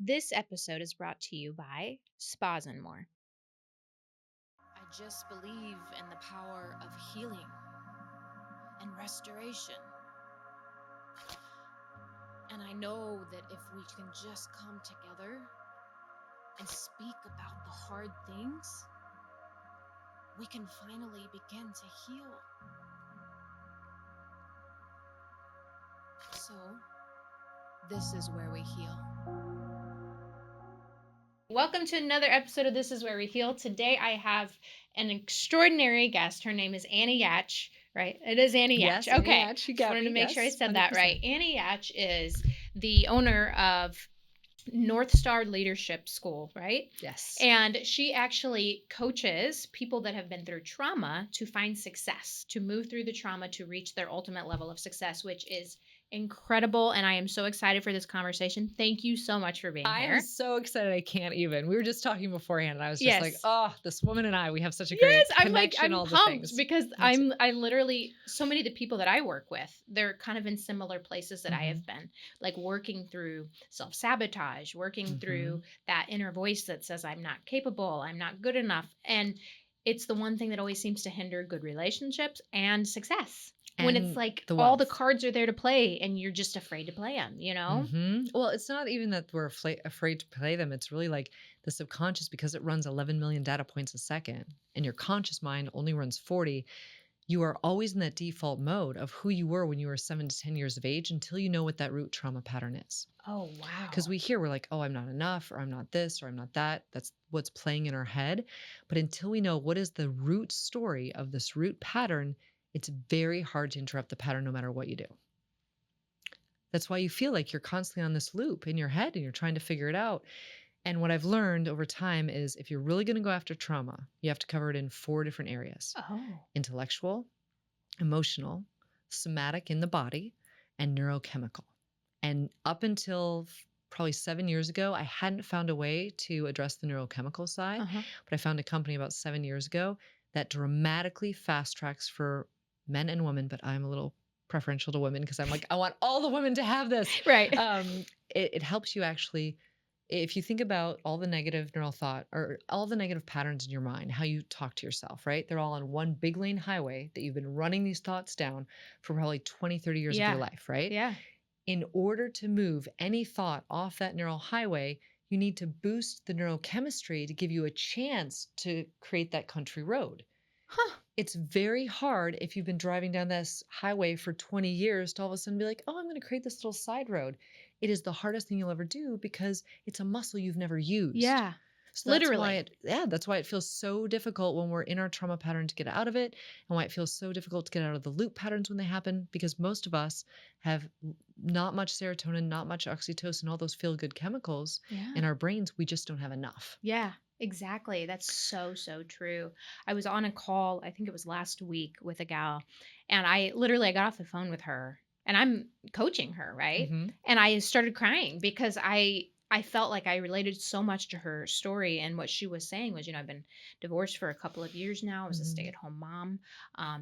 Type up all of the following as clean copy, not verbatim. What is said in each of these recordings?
This episode is brought to you by Spas and More. I just believe in the power of healing and restoration. And I know that if we can just come together and speak about the hard things, we can finally begin to heal. So, this is where we heal. Welcome to another episode of This Is Where We Heal. Today I have an extraordinary guest. Her name is Annie Yatch, right? It is Annie Yatch. Yes, Annie Okay. Yatch, you Just got wanted me. to make sure I Yes, said that 100%. right. Annie Yatch is the owner of NorthStar Leadership School, right? Yes. And she actually coaches people that have been through trauma to find success, to move through the trauma to reach their ultimate level of success, which is incredible. And I am so excited for this conversation. Thank you so much for being I here. am so excited. I can't even. We were just talking beforehand, and I was just like, Yes. oh, this woman and I, we have such a Yes, great I'm like, connection, I'm all the pumped things. because Me too. I literally, so many of the people that I work with, they're kind of in similar places that I have been, like working through self-sabotage, working through that inner voice that says, I'm not capable, I'm not good enough. And it's the one thing that always seems to hinder good relationships and success. When it's And like the all the wealth. cards are there to play and you're just afraid to play them, you know? Well, it's not even that we're afraid to play them. It's really like the subconscious, because it runs 11 million data points a second, and your conscious mind only runs 40. You are always in that default mode of who you were when you were 7 to 10 years of age until you know what that root trauma pattern is. Oh, wow. Because we're like, oh, I'm not enough, or I'm not this, or I'm not that. That's what's playing in our head. But until we know what is the root story of this root pattern, it's very hard to interrupt the pattern no matter what you do. That's why you feel like you're constantly on this loop in your head and you're trying to figure it out. And what I've learned over time is if you're really going to go after trauma, you have to cover it in 4 different areas: intellectual, emotional, somatic in the body, and neurochemical. And up until probably 7 years ago, I hadn't found a way to address the neurochemical side. But I found a company about 7 years ago that dramatically fast tracks for men and women. But I'm a little preferential to women because I'm like, I want all the women to have this. Right. It helps you actually, if you think about all the negative neural thought or all the negative patterns in your mind, how you talk to yourself, right? They're all on one big lane highway that you've been running these thoughts down for probably 20, 30 years of your life, right? Yeah. In order to move any thought off that neural highway, you need to boost the neurochemistry to give you a chance to create that country road. It's very hard if you've been driving down this highway for 20 years to all of a sudden be like, oh, I'm going to create this little side road. It is the hardest thing you'll ever do because it's a muscle you've never used. Yeah. So Literally. that's why it feels so difficult when we're in our trauma pattern to get out of it, and why it feels so difficult to get out of the loop patterns when they happen, because most of us have not much serotonin, not much oxytocin, all those feel-good chemicals in our brains. We just don't have enough. Yeah, exactly. That's so, so true. I was on a call, I think it was last week, with a gal, and I got off the phone with her and I'm coaching her, right? And I started crying because I felt like I related so much to her story, and what she was saying was, I've been divorced for a couple of years now. I was a stay-at-home mom.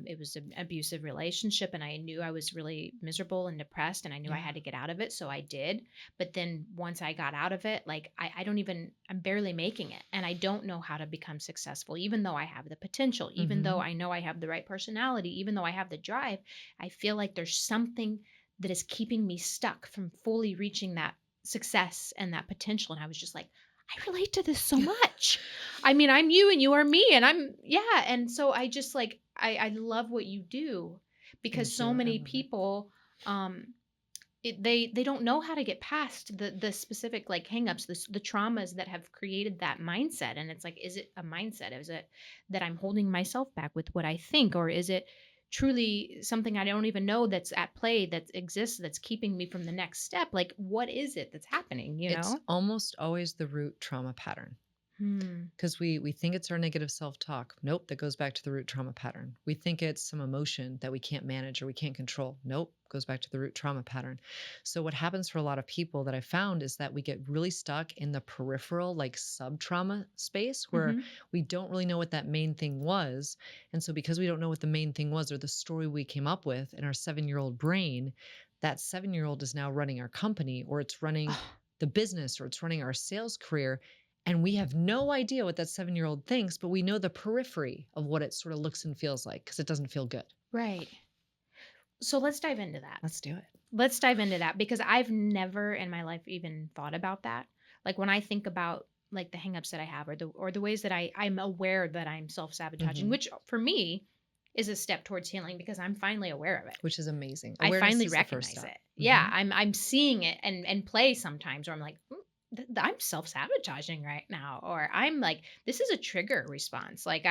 It was an abusive relationship, and I knew I was really miserable and depressed, and I knew I had to get out of it, so I did. But then once I got out of it, like I'm barely making it, and I don't know how to become successful, even though I have the potential, even though I know I have the right personality, even though I have the drive. I feel like there's something that is keeping me stuck from fully reaching that success and that potential. And I was just like, I relate to this so much. I mean, I'm you and you are me, and and so I just like, I love what you do, because so many people, they don't know how to get past the specific like hangups, the traumas that have created that mindset. And it's like, is it a mindset? Is it that I'm holding myself back with what I think, or is it truly something I don't even know that's at play, that exists, that's keeping me from the next step? Like, what is it that's happening? It's almost always the root trauma pattern. Because we think it's our negative self-talk. Nope, that goes back to the root trauma pattern. We think it's some emotion that we can't manage or we can't control. Nope, goes back to the root trauma pattern. So what happens for a lot of people that I found is that we get really stuck in the peripheral, like sub-trauma space, where we don't really know what that main thing was. And so because we don't know what the main thing was, or the story we came up with in our 7-year-old brain, that 7-year-old is now running our company, or it's running the business or it's running our sales career. And we have no idea what that 7-year-old thinks, but we know the periphery of what it sort of looks and feels like because it doesn't feel good. Right. So let's dive into that. Let's do it. Let's dive into that because I've never in my life even thought about that. Like when I think about like the hangups that I have or the ways that I'm aware that I'm self-sabotaging, which for me is a step towards healing because I'm finally aware of it. Which is amazing. I Awareness finally is the first recognize step. it. Yeah, I'm seeing it and play sometimes where I'm like, I'm self-sabotaging right now, or I'm like, this is a trigger response. Like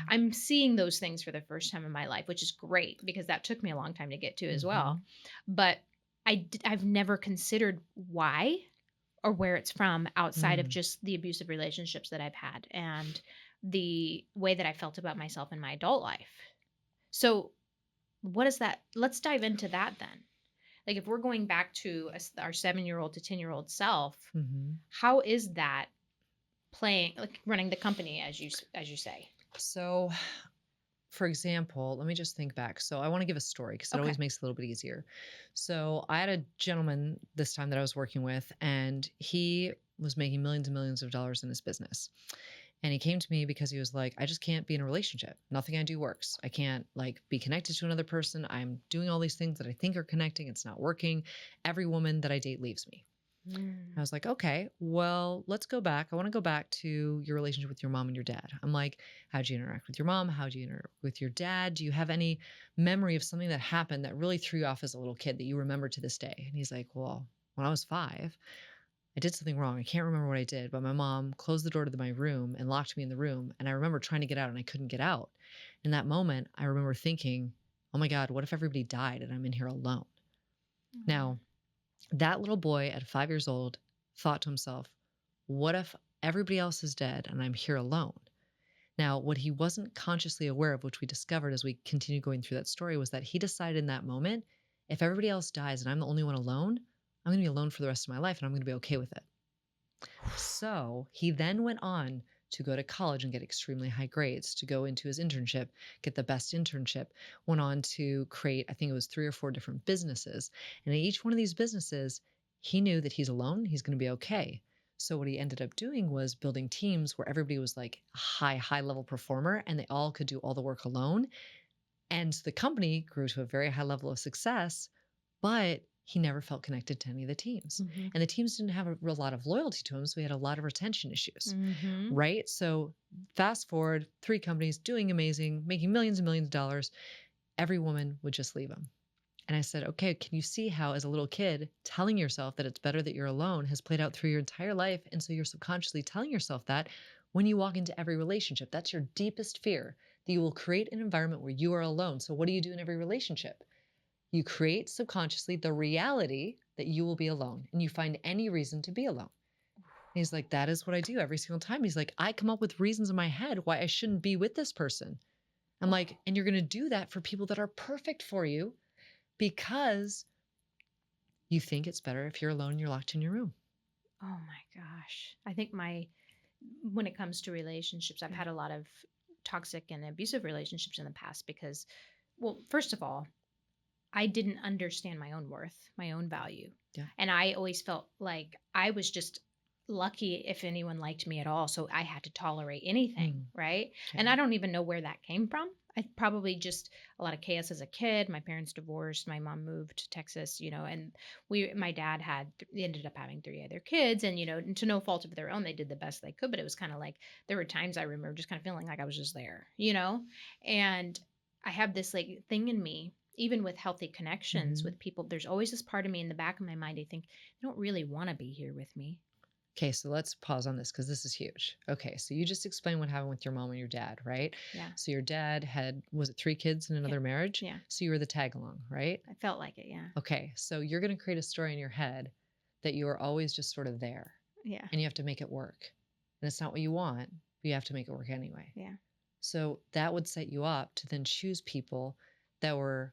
I'm seeing those things for the first time in my life, which is great because that took me a long time to get to as well. But I've never considered why or where it's from outside of just the abusive relationships that I've had and the way that I felt about myself in my adult life. So what is that? Let's dive into that then. Like if we're going back to our 7-year-old to 10-year-old self, how is that playing, like running the company as you say? So, for example, let me just think back. So I want to give a story because it always makes it a little bit easier. So I had a gentleman this time that I was working with, and he was making millions and millions of dollars in his business. And he came to me because he was like, I just can't be in a relationship. Nothing I do works. I can't like be connected to another person. I'm doing all these things that I think are connecting. It's not working. Every woman that I date leaves me. I was like, okay, well, let's go back. I want to go back to your relationship with your mom and your dad. I'm like, how'd you interact with your mom? How'd you interact with your dad? Do you have any memory of something that happened that really threw you off as a little kid that you remember to this day? And he's like, well, when I was 5, I did something wrong. I can't remember what I did, but my mom closed the door to my room and locked me in the room. And I remember trying to get out and I couldn't get out. In that moment, I remember thinking, oh my God, what if everybody died and I'm in here alone? Now, that little boy at 5 years old thought to himself, what if everybody else is dead and I'm here alone? Now, what he wasn't consciously aware of, which we discovered as we continued going through that story, was that he decided in that moment, if everybody else dies and I'm the only one alone, I'm going to be alone for the rest of my life and I'm going to be okay with it. So he then went on to go to college and get extremely high grades, to go into his internship, get the best internship, went on to create, I think it was 3 or 4 different businesses. And in each one of these businesses, he knew that he's alone, he's going to be okay. So what he ended up doing was building teams where everybody was like a high level performer and they all could do all the work alone. And the company grew to a very high level of success, but he never felt connected to any of the teams. And the teams didn't have a real lot of loyalty to him, so he had a lot of retention issues, right? So fast forward, 3 companies doing amazing, making millions and millions of dollars. Every woman would just leave him. And I said, okay, can you see how as a little kid, telling yourself that it's better that you're alone has played out through your entire life? And so you're subconsciously telling yourself that when you walk into every relationship, that's your deepest fear, that you will create an environment where you are alone. So what do you do in every relationship? You create subconsciously the reality that you will be alone and you find any reason to be alone. And he's like, that is what I do every single time. He's like, I come up with reasons in my head why I shouldn't be with this person. I'm like, and you're going to do that for people that are perfect for you because you think it's better if you're alone and you're locked in your room. Oh my gosh. I think when it comes to relationships, I've had a lot of toxic and abusive relationships in the past because, well, first of all, I didn't understand my own worth, my own value. Yeah. And I always felt like I was just lucky if anyone liked me at all. So I had to tolerate anything, right? Okay. And I don't even know where that came from. I probably just a lot of chaos as a kid. My parents divorced. My mom moved to Texas, and my dad ended up having 3 other kids, and to no fault of their own, they did the best they could. But it was kind of like there were times I remember just kind of feeling like I was just there, and I have this like thing in me, even with healthy connections with people. There's always this part of me in the back of my mind. I think they don't really want to be here with me. Okay, so let's pause on this because this is huge. Okay, so you just explained what happened with your mom and your dad, right? Yeah. So your dad was it 3 kids in another marriage? Yeah. So you were the tag along, right? I felt like it, yeah. Okay, so you're going to create a story in your head that you are always just sort of there. Yeah. And you have to make it work. And it's not what you want, but you have to make it work anyway. Yeah. So that would set you up to then choose people that were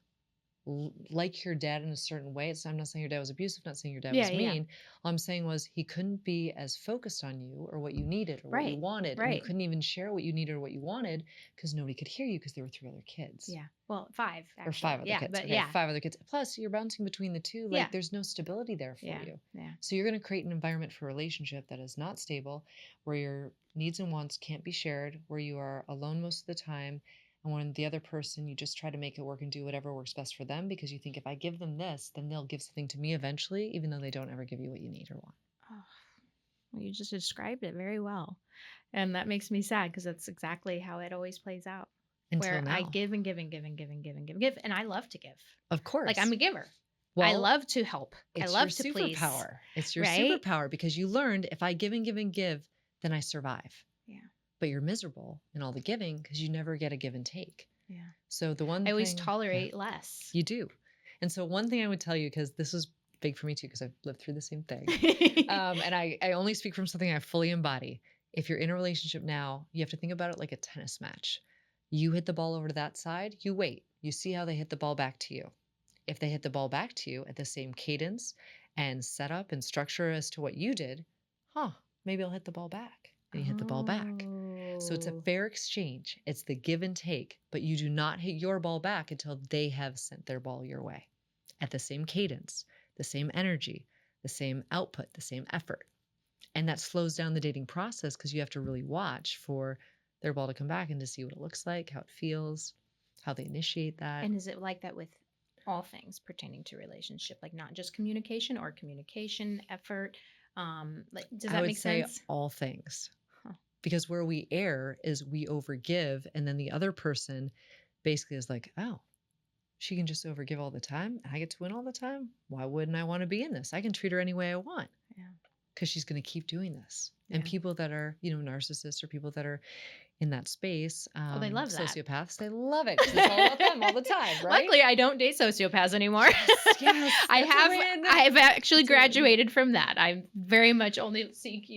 like your dad in a certain way. I'm not saying your dad was abusive, not saying your dad Yeah, was yeah. mean. All I'm saying was he couldn't be as focused on you or what you needed or what you Right. wanted. And you Right. couldn't even share what you needed or what you wanted because nobody could hear you because there were 3 other kids. Yeah. Well, 5 Or 5 actually. other Yeah, kids. but Okay, yeah. 5 other kids. Plus, you're bouncing between the 2. Yeah. Like, there's no stability there for Yeah. you. Yeah. So you're going to create an environment for a relationship that is not stable, where your needs and wants can't be shared, where you are alone most of the time. And when the other person, you just try to make it work and do whatever works best for them because you think if I give them this, then they'll give something to me eventually, even though they don't ever give you what you need or want. Oh, well, you just described it very well. And that makes me sad because that's exactly how it always plays out. Until Where I now. give and give and give and give and give and give. And I love to give. Of course. Like I'm a giver. Well, I love to help. I it's love your to please. superpower. It's your right? superpower because you learned if I give and give and give, then I survive. Yeah. But you're miserable in all the giving because you never get a give and take. Yeah. So the one I always thing, tolerate less. You do. And so one thing I would tell you, because this was big for me too, because I've lived through the same thing. And I only speak from something I fully embody. If you're in a relationship now, you have to think about it like a tennis match. You hit the ball over to that side, you wait. You see how they hit the ball back to you. If they hit the ball back to you at the same cadence and setup and structure as to what you did, maybe I'll hit the ball back. And you hit the ball back. So it's a fair exchange. It's the give and take, but you do not hit your ball back until they have sent their ball your way at the same cadence, the same energy, the same output, the same effort. And that slows down the dating process because you have to really watch for their ball to come back and to see what it looks like, how it feels, how they initiate that. And is it like that with all things pertaining to relationship, like not just communication or communication effort? Like, does that make sense? I would say all things. Because where we err is we overgive, and then the other person basically is like, oh, she can just overgive all the time. I get to win all the time. Why wouldn't I want to be in this? I can treat her any way I want. Yeah. Because she's going to keep doing this. Yeah. And people that are, narcissists or people that are in that space, they love that. sociopaths, they love it. 'Cause it's all about them all the time, right? Luckily, I don't date sociopaths anymore. Yes, I've actually graduated from that. I very much only seek,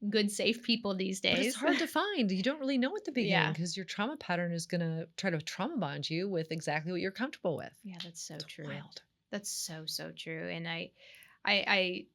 good, safe people these days. But it's hard to find. You don't really know at the beginning because your trauma pattern is going to try to trauma bond you with exactly what you're comfortable with. Yeah, that's so true. Wild. That's so true. And I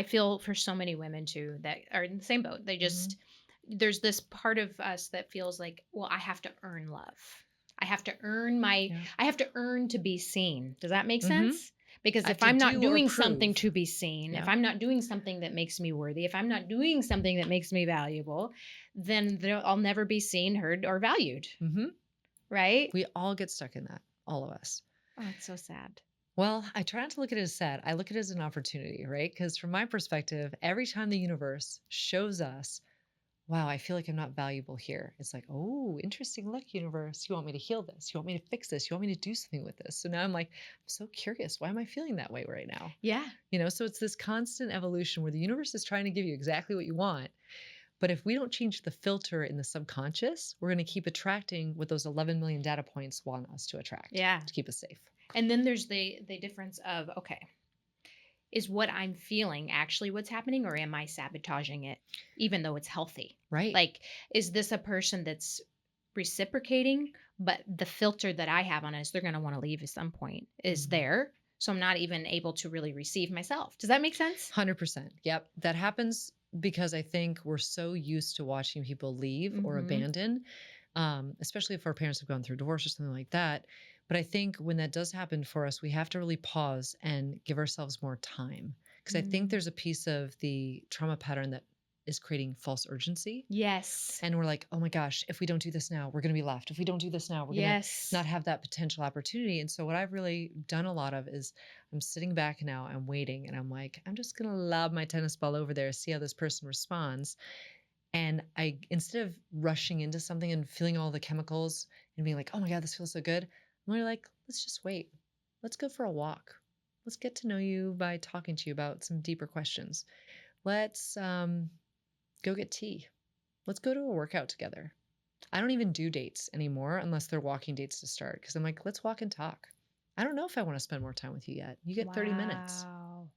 feel for so many women too that are in the same boat. They just there's this part of us that feels like, well, I have to earn love. I have to earn I have to earn to be seen. Does that make sense? Because if I'm not doing something to be seen, if I'm not doing something that makes me worthy, if I'm not doing something that makes me valuable, then I'll never be seen, heard, or valued. Right? We all get stuck in that. All of us. Oh, it's so sad. Well, I try not to look at it as sad. I look at it as an opportunity, right? Because from my perspective, every time the universe shows us, wow, I feel like I'm not valuable here. It's like, oh, interesting. Look, universe, you want me to heal this. You want me to fix this. You want me to do something with this. So now I'm like, I'm so curious. Why am I feeling that way right now? Yeah. So it's this constant evolution where the universe is trying to give you exactly what you want. But if we don't change the filter in the subconscious, we're going to keep attracting what those 11 million data points want us to attract. Yeah. To keep us safe. And then there's the difference of, okay, is what I'm feeling actually what's happening, or am I sabotaging it even though it's healthy? Right. Like, is this a person that's reciprocating, but the filter that I have on it is they're going to want to leave at some point is there. So I'm not even able to really receive myself. Does that make sense? 100%. Yep. That happens because I think we're so used to watching people leave or abandon, especially if our parents have gone through divorce or something like that. But I think when that does happen for us, we have to really pause and give ourselves more time. Because I think there's a piece of the trauma pattern that is creating false urgency. Yes. And we're like, oh my gosh, if we don't do this now, we're going to be left. If we don't do this now, we're going to not have that potential opportunity. And so what I've really done a lot of is I'm sitting back now, I'm waiting, and I'm like, I'm just going to lob my tennis ball over there, see how this person responds. And instead of rushing into something and feeling all the chemicals and being like, oh my God, this feels so good, I'm really like, let's just wait. Let's go for a walk. Let's get to know you by talking to you about some deeper questions. Let's go get tea. Let's go to a workout together. I don't even do dates anymore unless they're walking dates to start because I'm like, let's walk and talk. I don't know if I want to spend more time with you yet. You get 30 minutes. Wow.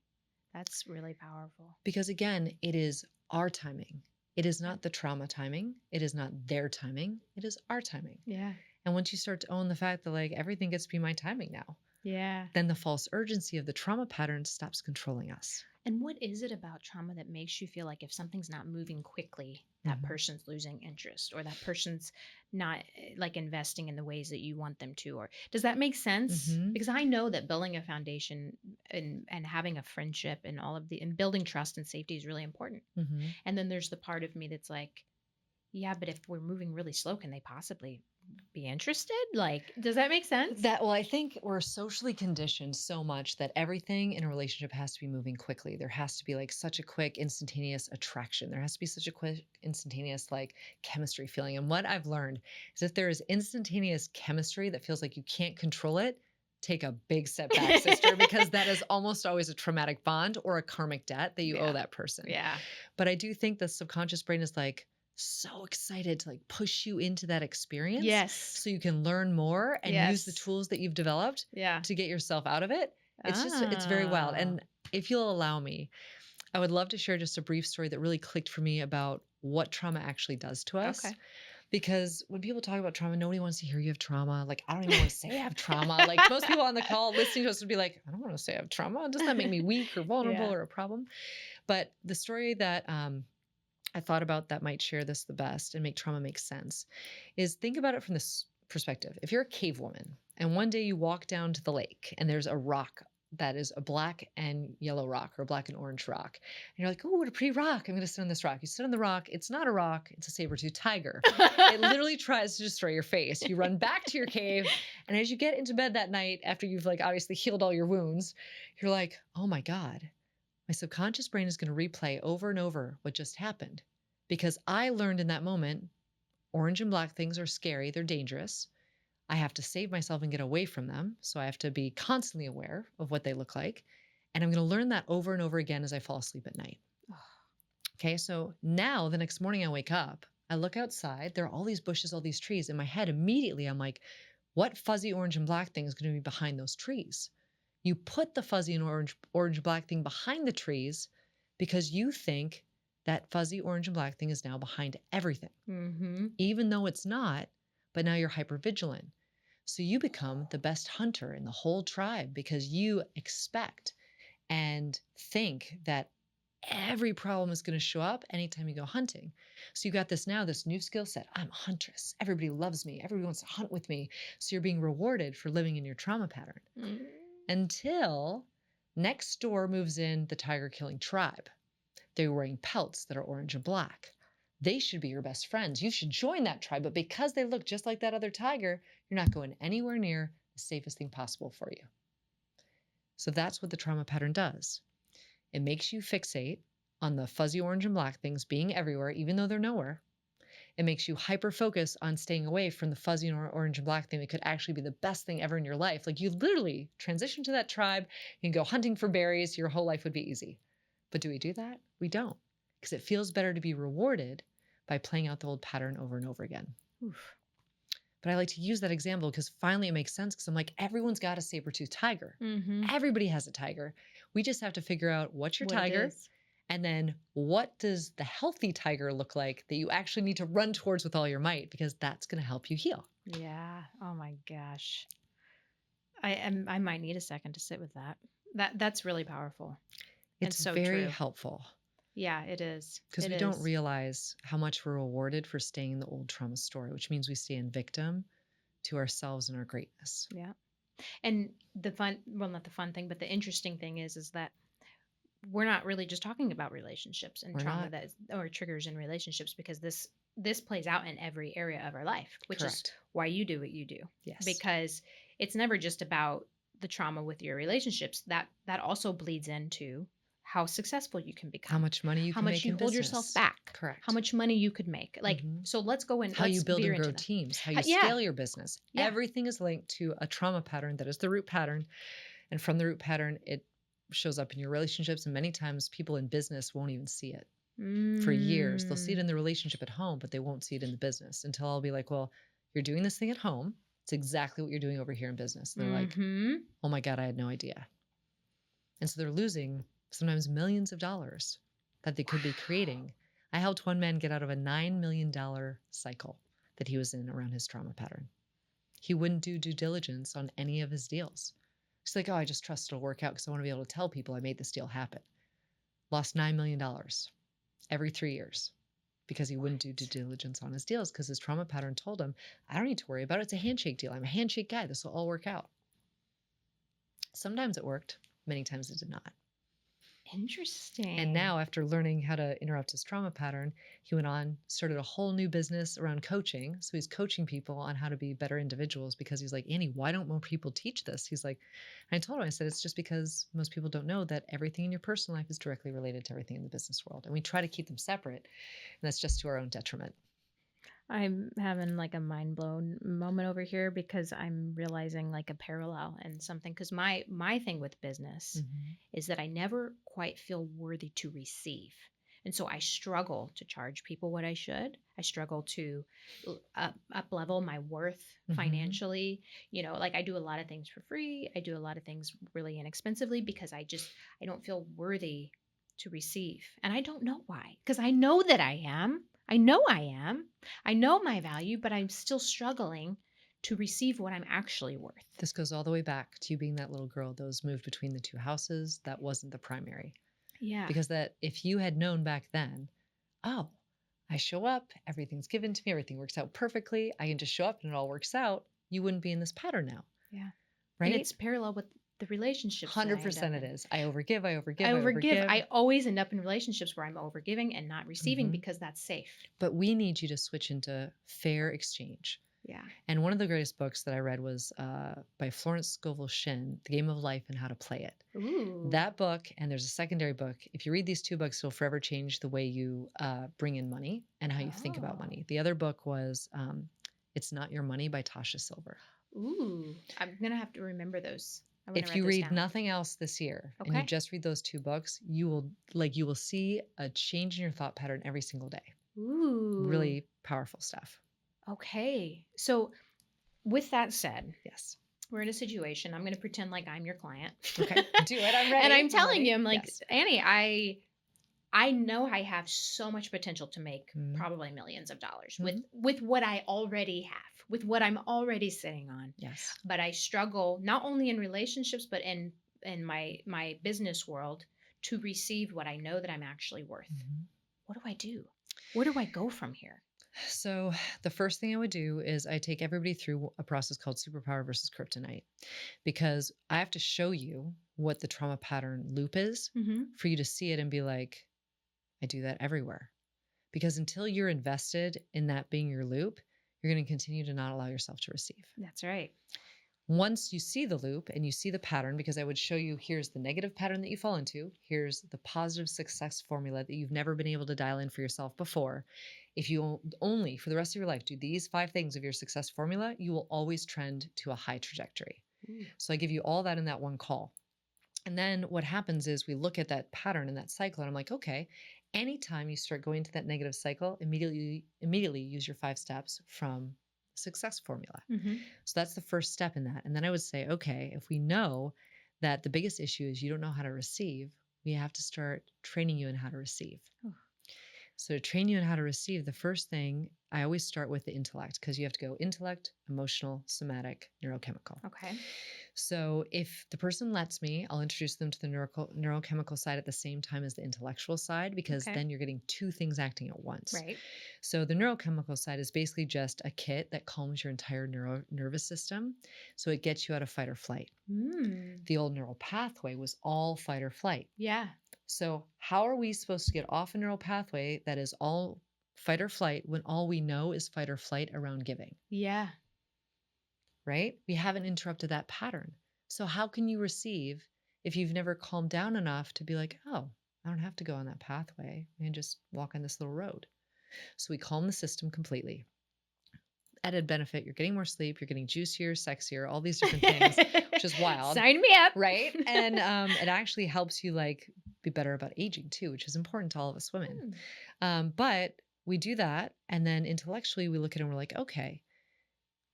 That's really powerful. Because again, it is our timing. It is not the trauma timing. It is not their timing. It is our timing. Yeah. And once you start to own the fact that like everything gets to be my timing now, Yeah. then the false urgency of the trauma pattern stops controlling us. And what is it about trauma that makes you feel like if something's not moving quickly, that person's losing interest or that person's not like investing in the ways that you want them to? Or does that make sense? Because I know that building a foundation and having a friendship and all of the and building trust and safety is really important. And then there's the part of me that's like, yeah, but if we're moving really slow, can they possibly be interested? Like, does that make sense? Well, I think we're socially conditioned so much that everything in a relationship has to be moving quickly. There has to be like such a quick, instantaneous attraction. There has to be such a quick, instantaneous like chemistry feeling. And what I've learned is if there is instantaneous chemistry that feels like you can't control it, take a big step back, sister, because that is almost always a traumatic bond or a karmic debt that you owe that person. Yeah. But I do think the subconscious brain is like, so excited to like push you into that experience. Yes. So you can learn more and use the tools that you've developed to get yourself out of it. It's just, it's very wild. And if you'll allow me, I would love to share just a brief story that really clicked for me about what trauma actually does to us. Okay. Because when people talk about trauma, nobody wants to hear you have trauma. Like, I don't even want to say I have trauma. Like most people on the call listening to us would be like, I don't want to say I have trauma. Doesn't that make me weak or vulnerable or a problem? But the story that, I thought about that might share this the best and make trauma make sense is think about it from this perspective. If you're a cave woman and one day you walk down to the lake and there's a rock that is a black and yellow rock or a black and orange rock, and you're like, oh, what a pretty rock. I'm going to sit on this rock. You sit on the rock. It's not a rock. It's a saber-toothed tiger. It literally tries to destroy your face. You run back to your cave. And as you get into bed that night, after you've like obviously healed all your wounds, you're like, oh my God. My subconscious brain is going to replay over and over what just happened because I learned in that moment, orange and black things are scary. They're dangerous. I have to save myself and get away from them. So I have to be constantly aware of what they look like. And I'm going to learn that over and over again as I fall asleep at night. Okay. So now the next morning I wake up, I look outside, there are all these bushes, all these trees. In my head, immediately I'm like, what fuzzy orange and black thing is going to be behind those trees? You put the fuzzy and orange black thing behind the trees because you think that fuzzy orange and black thing is now behind everything, even though it's not, but now you're hypervigilant. So you become the best hunter in the whole tribe because you expect and think that every problem is going to show up anytime you go hunting. So you got this new skill set. I'm a huntress. Everybody loves me. Everybody wants to hunt with me. So you're being rewarded for living in your trauma pattern. Until next door moves in the tiger killing tribe. They're wearing pelts that are orange and black. They should be your best friends. You should join that tribe. But because they look just like that other tiger, you're not going anywhere near the safest thing possible for you. So that's what the trauma pattern does. It makes you fixate on the fuzzy orange and black things being everywhere, even though they're nowhere. It makes you hyper-focus on staying away from the fuzzy orange and black thing that could actually be the best thing ever in your life. Like you literally transition to that tribe, you can go hunting for berries, your whole life would be easy. But do we do that? We don't, because it feels better to be rewarded by playing out the old pattern over and over again. Oof. But I like to use that example because finally it makes sense because I'm like, everyone's got a saber-toothed tiger. Everybody has a tiger. We just have to figure out what's your tiger. And then what does the healthy tiger look like that you actually need to run towards with all your might because that's going to help you heal. Yeah. Oh my gosh. I might need a second to sit with that. That's really powerful. It's so very helpful. Yeah, it is. Because we don't realize how much we're rewarded for staying in the old trauma story, which means we stay in victim to ourselves and our greatness. Yeah. And the fun, well, not the fun thing, but the interesting thing is that we're not really just talking about relationships and trauma or triggers in relationships because this plays out in every area of our life, which is why you do what you do. Yes. Because it's never just about the trauma with your relationships. That also bleeds into how successful you can become, how much money you can make, how much you hold yourself back, correct, how much money you could make. Like, so let's go in. How you build and grow teams, how you scale your business. Yeah. Everything is linked to a trauma pattern that is the root pattern. And from the root pattern, it shows up in your relationships. And many times people in business won't even see it for years. They'll see it in the relationship at home, but they won't see it in the business until I'll be like, well, you're doing this thing at home. It's exactly what you're doing over here in business. And they're like, oh my God, I had no idea. And so they're losing sometimes millions of dollars that they could be creating. I helped one man get out of a $9 million cycle that he was in around his trauma pattern. He wouldn't do due diligence on any of his deals. He's like, oh, I just trust it'll work out because I want to be able to tell people I made this deal happen. Lost $9 million every 3 years because he wouldn't do due diligence on his deals because his trauma pattern told him, I don't need to worry about it. It's a handshake deal. I'm a handshake guy. This will all work out. Sometimes it worked. Many times it did not. Interesting. And now, after learning how to interrupt his trauma pattern, he went on, started a whole new business around coaching. So he's coaching people on how to be better individuals because he's like, Annie, why don't more people teach this? He's like, and I told him, I said, it's just because most people don't know that everything in your personal life is directly related to everything in the business world. And we try to keep them separate. And that's just to our own detriment. I'm having like a mind blown moment over here because I'm realizing like a parallel and something. Because my thing with business is that I never quite feel worthy to receive. And so I struggle to charge people what I should. I struggle to up level my worth financially. You know, like I do a lot of things for free. I do a lot of things really inexpensively because I don't feel worthy to receive. And I don't know why, because I know that I am. I know I am. I know my value, but I'm still struggling to receive what I'm actually worth. This goes all the way back to you being that little girl that was moved between the two houses. That wasn't the primary. Yeah. Because that if you had known back then, oh, I show up, everything's given to me, everything works out perfectly, I can just show up and it all works out, you wouldn't be in this pattern now. Yeah. Right? And it's parallel with the relationships. 100% it is. I overgive. I always end up in relationships where I'm overgiving and not receiving because that's safe. But we need you to switch into fair exchange. Yeah. And one of the greatest books that I read was by Florence Scovel Shinn, The Game of Life and How to Play It. Ooh. That book, and there's a secondary book. If you read these two books, it'll forever change the way you bring in money and how you think about money. The other book was It's Not Your Money by Tasha Silver. Ooh. I'm going to have to remember those. If you read nothing else this year and you just read those two books, you will see a change in your thought pattern every single day. Ooh. Really powerful stuff. Okay. So with that said, yes, we're in a situation. I'm going to pretend like I'm your client. Okay. Do it. I'm ready. And I'm telling you, I'm like, yes. Annie, I know I have so much potential to make probably millions of dollars with what I already have, with what I'm already sitting on. Yes. But I struggle not only in relationships, but in my business world to receive what I know that I'm actually worth. What do I do? Where do I go from here? So the first thing I would do is I take everybody through a process called superpower versus kryptonite, because I have to show you what the trauma pattern loop is for you to see it and be like, I do that everywhere. Because until you're invested in that being your loop, you're going to continue to not allow yourself to receive. That's right. Once you see the loop and you see the pattern, because I would show you, here's the negative pattern that you fall into, here's the positive success formula that you've never been able to dial in for yourself before. If you only, for the rest of your life, do these 5 things of your success formula, you will always trend to a high trajectory. So I give you all that in that one call. And then what happens is we look at that pattern and that cycle, and I'm like, okay, anytime you start going to that negative cycle, immediately use your 5 steps from success formula. So that's the first step in that. And then I would say, okay, if we know that the biggest issue is you don't know how to receive, we have to start training you in how to receive. So to train you in how to receive, the first thing, I always start with the intellect, because you have to go intellect, emotional, somatic, neurochemical. Okay. So if the person lets me, I'll introduce them to the neurochemical side at the same time as the intellectual side, because then you're getting 2 things acting at once. Right. So the neurochemical side is basically just a kit that calms your entire nervous system. So it gets you out of fight or flight. The old neural pathway was all fight or flight. Yeah. So how are we supposed to get off a neural pathway that is all fight or flight when all we know is fight or flight around giving? Yeah. Right? We haven't interrupted that pattern. So how can you receive if you've never calmed down enough to be like, oh, I don't have to go on that pathway. I can just walk on this little road. So we calm the system completely. Added benefit, you're getting more sleep, you're getting juicier, sexier, all these different things, which is wild. Sign me up. Right? And it actually helps you like be better about aging too, which is important to all of us women. But we do that. And then intellectually we look at it and we're like, okay,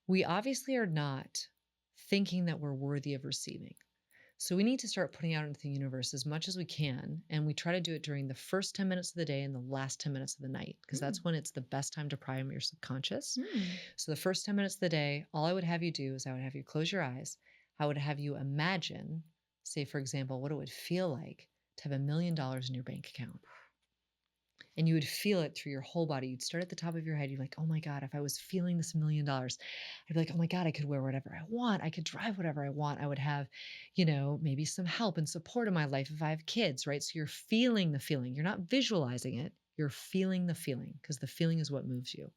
we obviously are not thinking that we're worthy of receiving. So we need to start putting out into the universe as much as we can. And we try to do it during the first 10 minutes of the day and the last 10 minutes of the night, because that's when it's the best time to prime your subconscious. So the first 10 minutes of the day, all I would have you do is I would have you close your eyes. I would have you imagine, say, for example, what it would feel like to have $1 million in your bank account. And you would feel it through your whole body. You'd start at the top of your head. You're like, oh my God, if I was feeling this $1 million, I'd be like, oh my God, I could wear whatever I want. I could drive whatever I want. I would have, maybe some help and support in my life if I have kids, right? So you're feeling the feeling. You're not visualizing it. You're feeling the feeling, because the feeling is what moves you.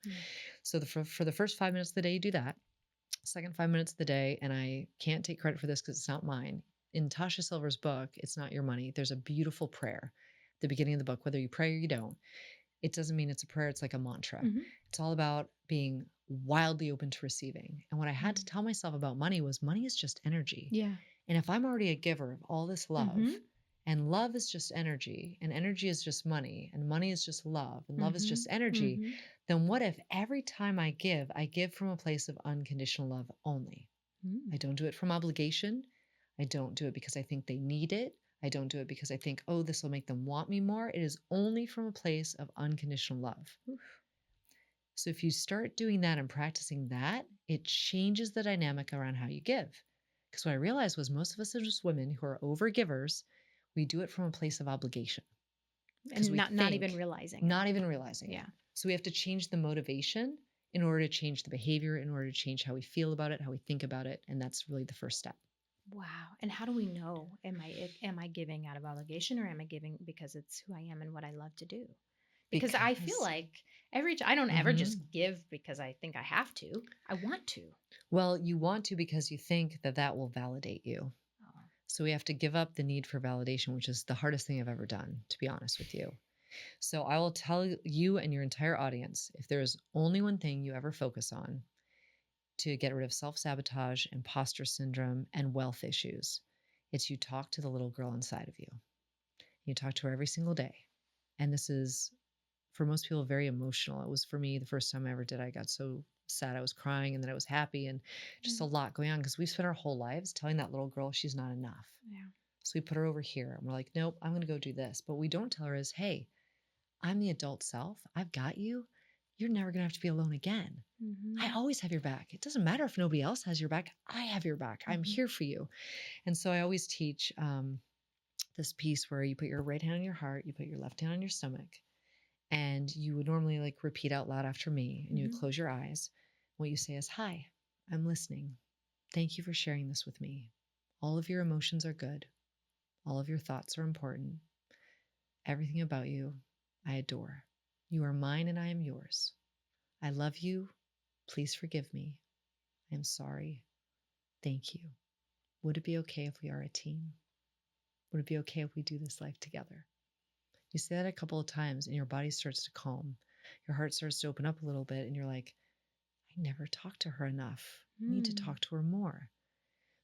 So for the first 5 minutes of the day, you do that. Second 5 minutes of the day, and I can't take credit for this because it's not mine. In Tasha Silver's book, It's Not Your Money, there's a beautiful prayer at the beginning of the book. Whether you pray or you don't, it doesn't mean it's a prayer. It's like a mantra. It's all about being wildly open to receiving. And what I had to tell myself about money was money is just energy. Yeah. And if I'm already a giver of all this love, and love is just energy, and energy is just money, and money is just love, and love is just energy, then what if every time I give from a place of unconditional love only? I don't do it from obligation. I don't do it because I think they need it. I don't do it because I think, oh, this will make them want me more. It is only from a place of unconditional love. So if you start doing that and practicing that, it changes the dynamic around how you give. Because what I realized was most of us are just women who are over givers. We do it from a place of obligation. And not even realizing. Not even realizing. Yeah. It. So we have to change the motivation in order to change the behavior, in order to change how we feel about it, how we think about it. And that's really the first step. Wow. And how do we know, am I giving out of obligation, or am I giving because it's who I am and what I love to do? Because I feel like I don't ever just give because I think I have to. I want to. Well, you want to because you think that will validate you. Oh. So we have to give up the need for validation, which is the hardest thing I've ever done, to be honest with you. So I will tell you and your entire audience, if there's only one thing you ever focus on to get rid of self-sabotage, imposter syndrome, and wealth issues, it's you talk to the little girl inside of you. You talk to her every single day. And this is, for most people, very emotional. It was for me the first time I ever did. I got so sad. I was crying, and then I was happy, and just a lot going on, because we spent our whole lives telling that little girl she's not enough. Yeah. So we put her over here, and we're like, nope, I'm going to go do this. But what we don't tell her is, hey, I'm the adult self. I've got you. You're never going to have to be alone again. I always have your back. It doesn't matter if nobody else has your back. I have your back. I'm here for you. And so I always teach this piece where you put your right hand on your heart, you put your left hand on your stomach, and you would normally like repeat out loud after me, and you would close your eyes. What you say is, hi, I'm listening. Thank you for sharing this with me. All of your emotions are good. All of your thoughts are important. Everything about you, I adore. You are mine and I am yours. I love you. Please forgive me. I am sorry. Thank you. Would it be okay if we are a team? Would it be okay if we do this life together? You say that a couple of times and your body starts to calm. Your heart starts to open up a little bit, and you're like, I never talked to her enough. I need to talk to her more.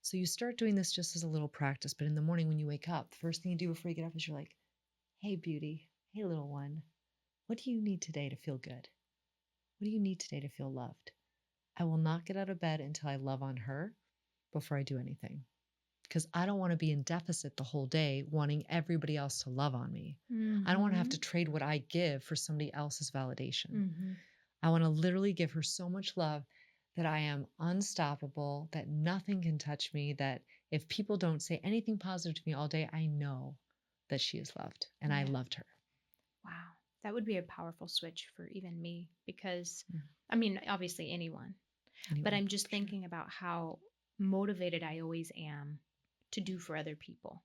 So you start doing this just as a little practice, but in the morning when you wake up, the first thing you do before you get up is you're like, hey, beauty. Hey, little one. What do you need today to feel good? What do you need today to feel loved? I will not get out of bed until I love on her before I do anything, because I don't want to be in deficit the whole day wanting everybody else to love on me. I don't want to have to trade what I give for somebody else's validation. I want to literally give her so much love that I am unstoppable, that nothing can touch me, that if people don't say anything positive to me all day, I know that she is loved, and I loved her. Wow. That would be a powerful switch for even me, because, I mean, obviously anyone, but I'm just thinking about how motivated I always am to do for other people.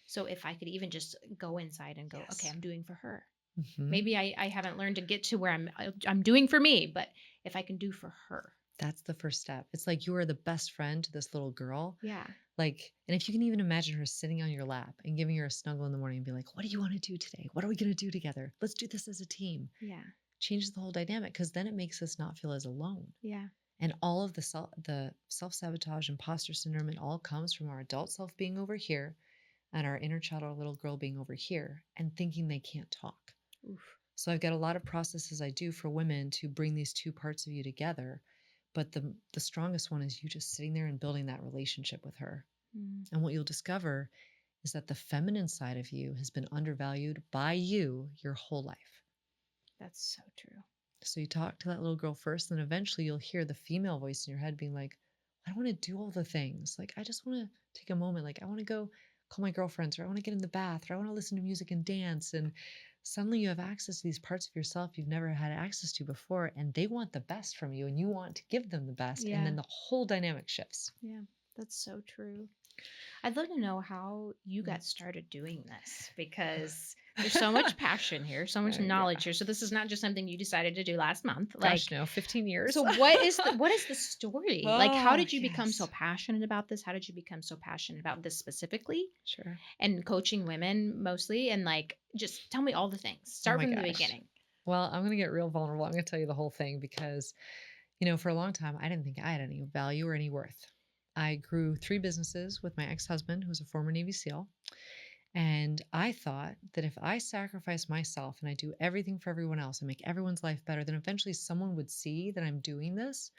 So if I could even just go inside and go, okay, I'm doing for her. Maybe I haven't learned to get to where I'm doing for me, but if I can do for her. That's the first step. It's like you are the best friend to this little girl. Yeah. Like, and if you can even imagine her sitting on your lap and giving her a snuggle in the morning and be like, what do you want to do today? What are we going to do together? Let's do this as a team. Yeah. Changes the whole dynamic, because then it makes us not feel as alone. Yeah. And all of the self-sabotage, imposter syndrome, it all comes from our adult self being over here and our inner child or little girl being over here and thinking they can't talk. Oof. So I've got a lot of processes I do for women to bring these two parts of you together. But the strongest one is you just sitting there and building that relationship with her. Mm, And what you'll discover is that the feminine side of you has been undervalued by you your whole life. that's so true. So you talk to that little girl first, and then eventually you'll hear the female voice in your head being like, I don't want to do all the things. Like, I just want to take a moment. Like, I want to go call my girlfriends, or I want to get in the bath, or I want to listen to music and dance. And suddenly you have access to these parts of yourself you've never had access to before, and they want the best from you, and you want to give them the best. And Yeah. then the whole dynamic shifts. Yeah. That's so true. I'd love to know how you got started doing this, because there's so much passion here, so much knowledge here. So this is not just something you decided to do last month. Gosh, no, 15 years. So what is the story? Like, how Oh, did you become so yes. passionate about this? How did you become so passionate about this specifically Sure. and coaching women mostly? And like, just tell me all the things. Oh Start my from the gosh. beginning. Well, I'm going to get real vulnerable. I'm going to tell you the whole thing because, for a long time, I didn't think I had any value or any worth. I grew 3 businesses with my ex-husband, who was a former Navy SEAL. And I thought that if I sacrifice myself and I do everything for everyone else and make everyone's life better, then eventually someone would see that I'm doing this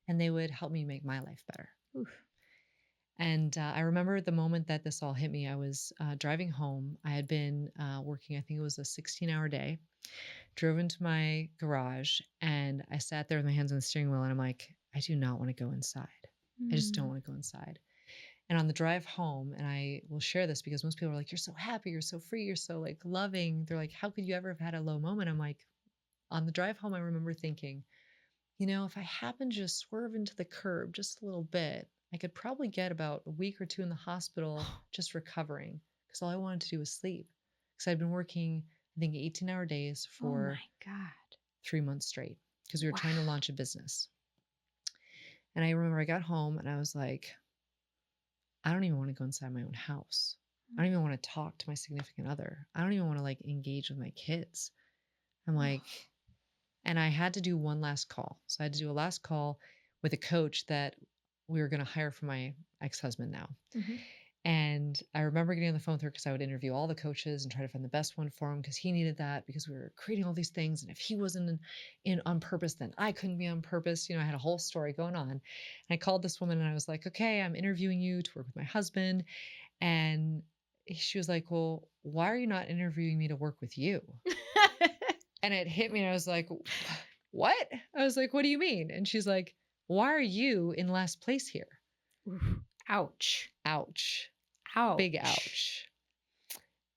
and they would help me make my life better. Oof. And I remember the moment that this all hit me. I was driving home. I had been working, I think it was a 16-hour day, drove into my garage, and I sat there with my hands on the steering wheel, and I'm like, I do not want to go inside. I just don't want to go inside. And on the drive home, and I will share this because most people are like, you're so happy, you're so free, you're so like loving. They're like, how could you ever have had a low moment? I'm like, on the drive home, I remember thinking, if I happen to just swerve into the curb just a little bit, I could probably get about a week or 2 in the hospital just recovering, because all I wanted to do was sleep. Because I'd been working, I think, 18-hour days Oh for my God. 3 months straight because we were trying to launch a business. And I remember I got home and I was like, I don't even want to go inside my own house. I don't even want to talk to my significant other. I don't even want to like engage with my kids. I'm like, and I had to do one last call. So I had to do a last call with a coach that we were going to hire for my ex-husband now. Mhm. And I remember getting on the phone with her because I would interview all the coaches and try to find the best one for him because he needed that, because we were creating all these things. And if he wasn't in on purpose, then I couldn't be on purpose. I had a whole story going on. And I called this woman and I was like, okay, I'm interviewing you to work with my husband. And she was like, well, why are you not interviewing me to work with you? And it hit me and I was like, what? I was like, what do you mean? And she's like, why are you in last place here? Oof. Ouch. Ouch. Ouch. Big ouch.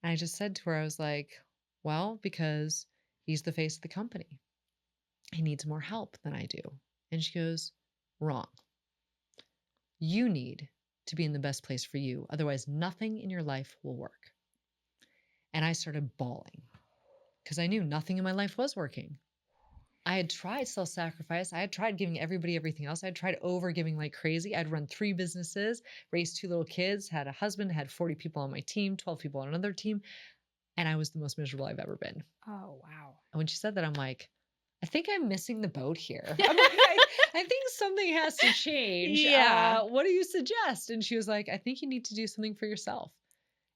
And I just said to her, I was like, well, because he's the face of the company. He needs more help than I do. And she goes, wrong. You need to be in the best place for you. Otherwise, nothing in your life will work. And I started bawling because I knew nothing in my life was working. I had tried self-sacrifice. I had tried giving everybody everything else. I had tried over giving like crazy. I'd run 3 businesses, raised 2 little kids, had a husband, had 40 people on my team, 12 people on another team. And I was the most miserable I've ever been. Oh, wow. And when she said that, I'm like, I think I'm missing the boat here. I'm like, I think something has to change. Yeah. What do you suggest? And she was like, I think you need to do something for yourself.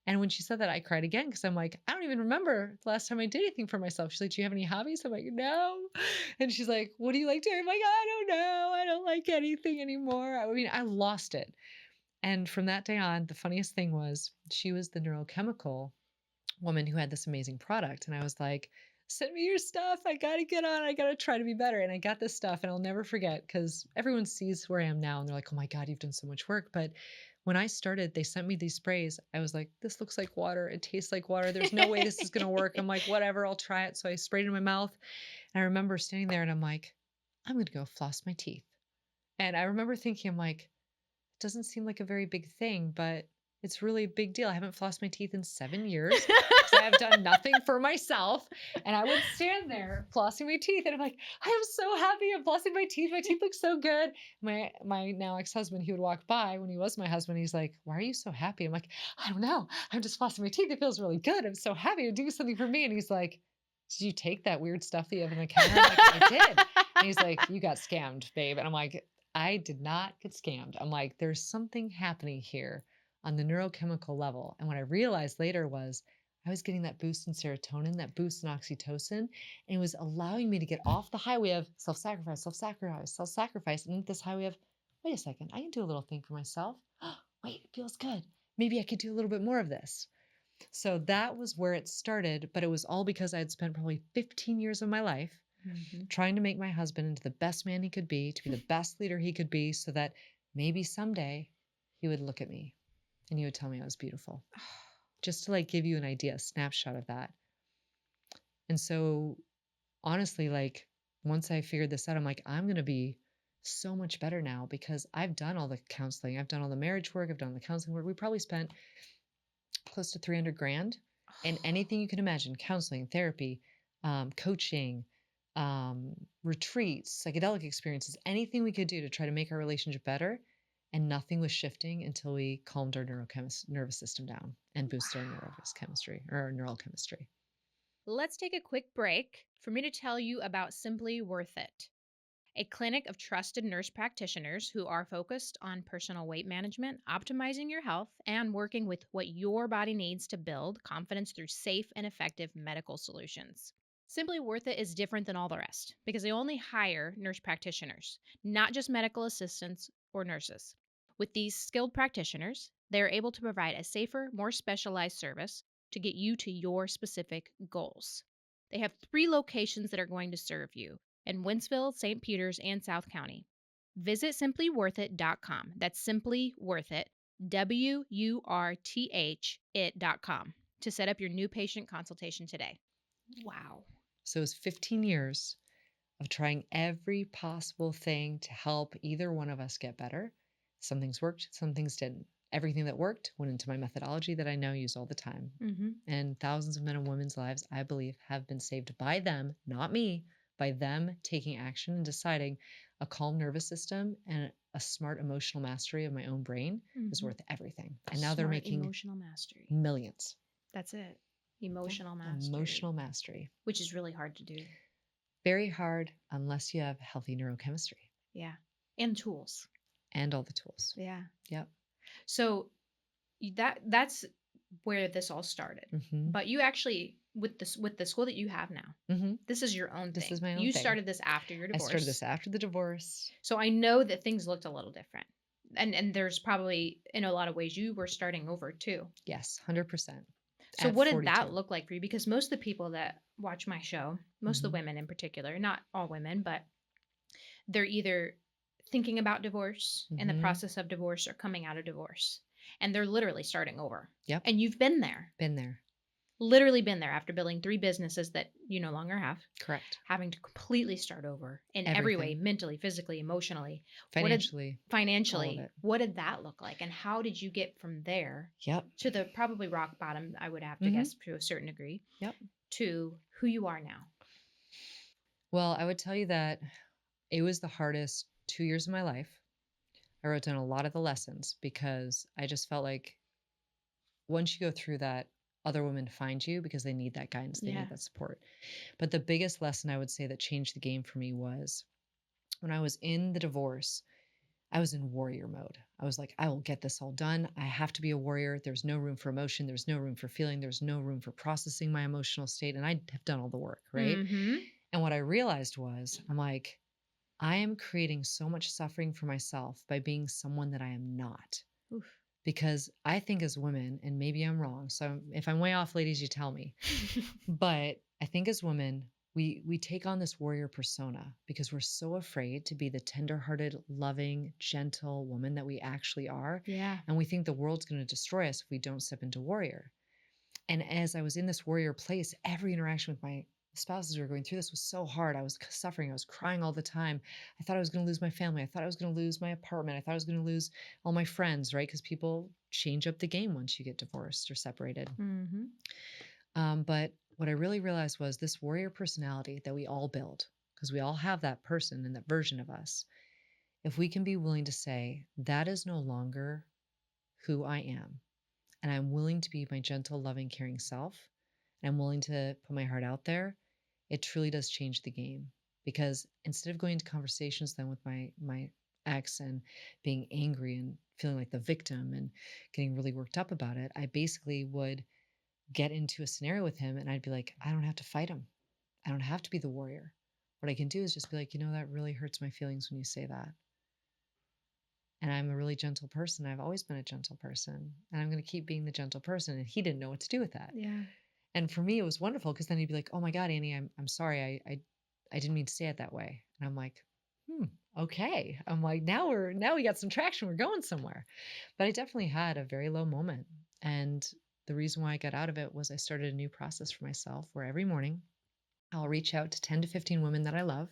And when she said that, I cried again because I'm like, I don't even remember the last time I did anything for myself. She's like, do you have any hobbies? I'm like, no. And she's like, what do you like doing? I'm like, I don't know. I don't like anything anymore. I mean, I lost it. And from that day on, the funniest thing was she was the neurochemical woman who had this amazing product. And I was like, send me your stuff. I got to get on. I got to try to be better. And I got this stuff and I'll never forget because everyone sees where I am now and they're like, oh my God, you've done so much work. But when I started, they sent me these sprays. I was like, this looks like water. It tastes like water. There's no way this is going to work. I'm like, whatever, I'll try it. So I sprayed it in my mouth. And I remember standing there and I'm like, I'm going to go floss my teeth. And I remember thinking, I'm like, it doesn't seem like a very big thing, but it's really a big deal. I haven't flossed my teeth in 7 years because I have done nothing for myself. And I would stand there flossing my teeth. And I'm like, I am so happy I'm flossing my teeth. My teeth look so good. My now ex-husband, he would walk by when he was my husband. He's like, why are you so happy? I'm like, I don't know. I'm just flossing my teeth. It feels really good. I'm so happy to do something for me. And he's like, did you take that weird stuff that you have on the counter? I'm like, I did. And he's like, you got scammed, babe. And I'm like, I did not get scammed. I'm like, there's something happening here on the neurochemical level. And what I realized later was I was getting that boost in serotonin, that boost in oxytocin, and it was allowing me to get off the highway of self-sacrifice, self-sacrifice, self-sacrifice, and this highway of, wait a second, I can do a little thing for myself. wait, it feels good. Maybe I could do a little bit more of this. So that was where it started, but it was all because I had spent probably 15 years of my life trying to make my husband into the best man he could be, to be the best leader he could be, so that maybe someday he would look at me and he would tell me I was beautiful. Just to like give you an idea, a snapshot of that. And so honestly, like once I figured this out, I'm like, I'm going to be so much better now because I've done all the counseling. I've done all the marriage work. I've done the counseling work. We probably spent close to 300 grand and anything you can imagine, counseling, therapy, coaching, retreats, psychedelic experiences, anything we could do to try to make our relationship better. And nothing was shifting until we calmed our nervous system down and boosted our nervous chemistry or our neural chemistry. Let's take a quick break for me to tell you about Simply Worth It, a clinic of trusted nurse practitioners who are focused on personal weight management, optimizing your health, and working with what your body needs to build confidence through safe and effective medical solutions. Simply Worth It is different than all the rest because they only hire nurse practitioners, not just medical assistants or nurses. With these skilled practitioners, they are able to provide a safer, more specialized service to get you to your specific goals. They have 3 locations that are going to serve you in Wentzville, St. Peters, and South County. Visit simplyworthit.com. That's Simply Worth It, WURTH it.com to set up your new patient consultation today. Wow. So it was 15 years of trying every possible thing to help either one of us get better. Some things worked, some things didn't. Everything that worked went into my methodology that I now use all the time. And thousands of men and women's lives, I believe, have been saved by them, not me, by them taking action and deciding a calm nervous system and a smart emotional mastery of my own brain is worth everything. And now they're making emotional mastery. millions. That's it. Emotional mastery. Emotional mastery. Which is really hard to do. Very hard unless you have healthy neurochemistry. Yeah. And tools. And all the tools. Yeah. Yep. So that's where this all started. But you actually, with the school that you have now, this is your own thing. This is my own You thing. started this after your divorce. I started this after the divorce. So I know that things looked a little different. And there's probably, in a lot of ways, you were starting over too. Yes, 100%. So what did that look like for you? Because most of the people that watch my show, most of the women in particular, not all women, but they're either thinking about divorce, in the process of divorce, or coming out of divorce. And they're literally starting over. Yep. And you've been there. Been there. Literally been there after building 3 businesses that you no longer have. Correct. Having to completely start over in every way, mentally, physically, emotionally. Financially. What did that look like? And how did you get from there to the probably rock bottom, I would have to guess, to a certain degree, to who you are now? Well, I would tell you that it was the hardest 2 years of my life. I wrote down a lot of the lessons because I just felt like once you go through that, other women find you because they need that guidance, they need that support. But the biggest lesson I would say that changed the game for me was when I was in the divorce, I was in warrior mode. I was like, I will get this all done. I have to be a warrior. There's no room for emotion. There's no room for feeling. There's no room for processing my emotional state. And I have done all the work, right? And what I realized was, I'm like, I am creating so much suffering for myself by being someone that I am not. Oof. Because I think as women, and maybe I'm wrong, so if I'm way off, ladies, you tell me. But I think as women, we take on this warrior persona because we're so afraid to be the tenderhearted, loving, gentle woman that we actually are. Yeah. And we think the world's going to destroy us if we don't step into warrior. And as I was in this warrior place, every interaction with my spouses who were going through this was so hard. I was suffering. I was crying all the time. I thought I was going to lose my family. I thought I was going to lose my apartment. I thought I was going to lose all my friends, right? Because people change up the game once you get divorced or separated. But what I really realized was this warrior personality that we all build, because we all have that person and that version of us. If we can be willing to say, that is no longer who I am, and I'm willing to be my gentle, loving, caring self, and I'm willing to put my heart out there, it truly does change the game. Because instead of going into conversations then with my ex and being angry and feeling like the victim and getting really worked up about it, I basically would get into a scenario with him and I'd be like, I don't have to fight him. I don't have to be the warrior. What I can do is just be like, that really hurts my feelings when you say that. And I'm a really gentle person. I've always been a gentle person. And I'm going to keep being the gentle person. And he didn't know what to do with that. Yeah. And for me, it was wonderful because then he'd be like, "Oh my God, Annie, I'm sorry. I didn't mean to say it that way." And I'm like, okay. I'm like, now we got some traction. We're going somewhere. But I definitely had a very low moment. And the reason why I got out of it was I started a new process for myself where every morning I'll reach out to 10 to 15 women that I love.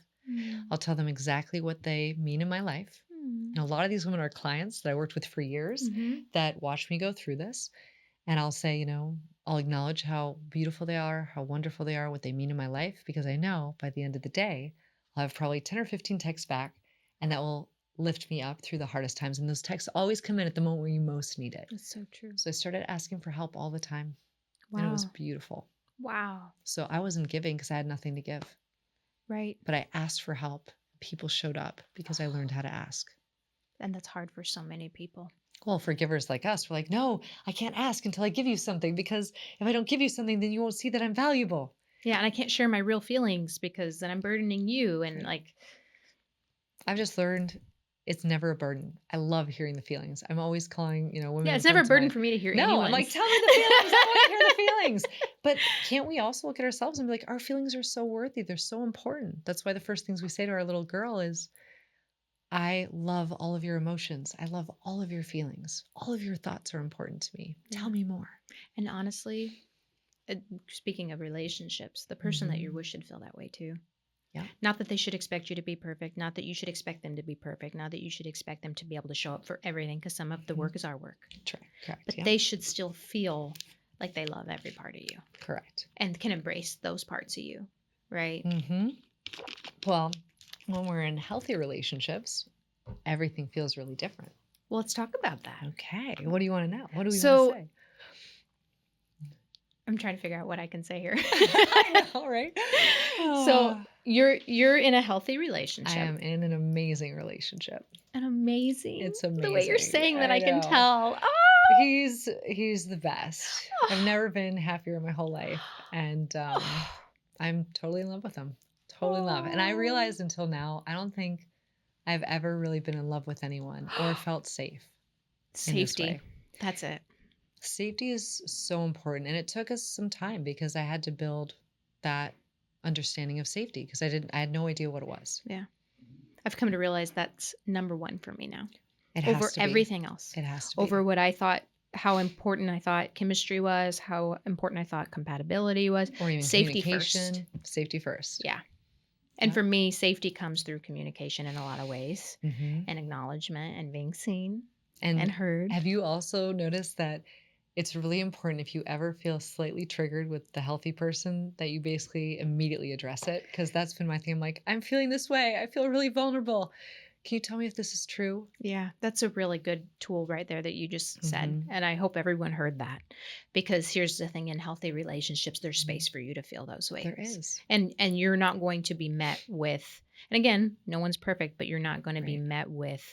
I'll tell them exactly what they mean in my life. And a lot of these women are clients that I worked with for years that watched me go through this. And I'll say, I'll acknowledge how beautiful they are, how wonderful they are, what they mean in my life, because I know by the end of the day, I'll have probably 10 or 15 texts back, and that will lift me up through the hardest times. And those texts always come in at the moment where you most need it. That's so true. So I started asking for help all the time. Wow. And it was beautiful. Wow. So I wasn't giving because I had nothing to give. Right. But I asked for help. People showed up because I learned how to ask. And that's hard for so many people. Well, for givers like us, we're like, no, I can't ask until I give you something, because if I don't give you something, then you won't see that I'm valuable. Yeah, and I can't share my real feelings because then I'm burdening you. And I've just learned it's never a burden. I love hearing the feelings. I'm always calling, women. Yeah, it's never a burden for me to hear No, I'm like, tell me the feelings. I want to hear the feelings. But can't we also look at ourselves and be like, our feelings are so worthy. They're so important. That's why the first things we say to our little girl is, I love all of your emotions. I love all of your feelings. All of your thoughts are important to me. Yeah. Tell me more. And honestly, speaking of relationships, the person that you're with should feel that way too. Yeah. Not that they should expect you to be perfect. Not that you should expect them to be perfect. Not that you should expect them to be able to show up for everything, because some of the work is our work. Correct. But they should still feel like they love every part of you. Correct. And can embrace those parts of you. Right? Well, when we're in healthy relationships, everything feels really different. Well, let's talk about that. Okay. What do you want to know? What do we want to say? I'm trying to figure out what I can say here. I know, right? So you're in a healthy relationship. I am in an amazing relationship. An amazing. It's amazing. The way you're saying that, I can tell. Oh! He's the best. I've never been happier in my whole life, and I'm totally in love with him. Totally in love. And I realized until now, I don't think I've ever really been in love with anyone or felt safe. Safety. That's it. Safety is so important. And it took us some time because I had to build that understanding of safety, because I had no idea what it was. Yeah. I've come to realize that's number one for me now. It has over to be. Everything else. It has to be. Over what I thought, how important I thought chemistry was, how important I thought compatibility was. Or even safety first. Safety first. Yeah. And for me, safety comes through communication in a lot of ways, and acknowledgement and being seen and heard. Have you also noticed that it's really important, if you ever feel slightly triggered with the healthy person, that you basically immediately address it? Because that's been my thing. I'm like, I'm feeling this way. I feel really vulnerable. Can you tell me if this is true? Yeah, that's a really good tool right there that you just said. And I hope everyone heard that, because here's the thing: in healthy relationships, there's space for you to feel those ways. There is. And you're not going to be met with, and again, no one's perfect, but you're not going to be met with,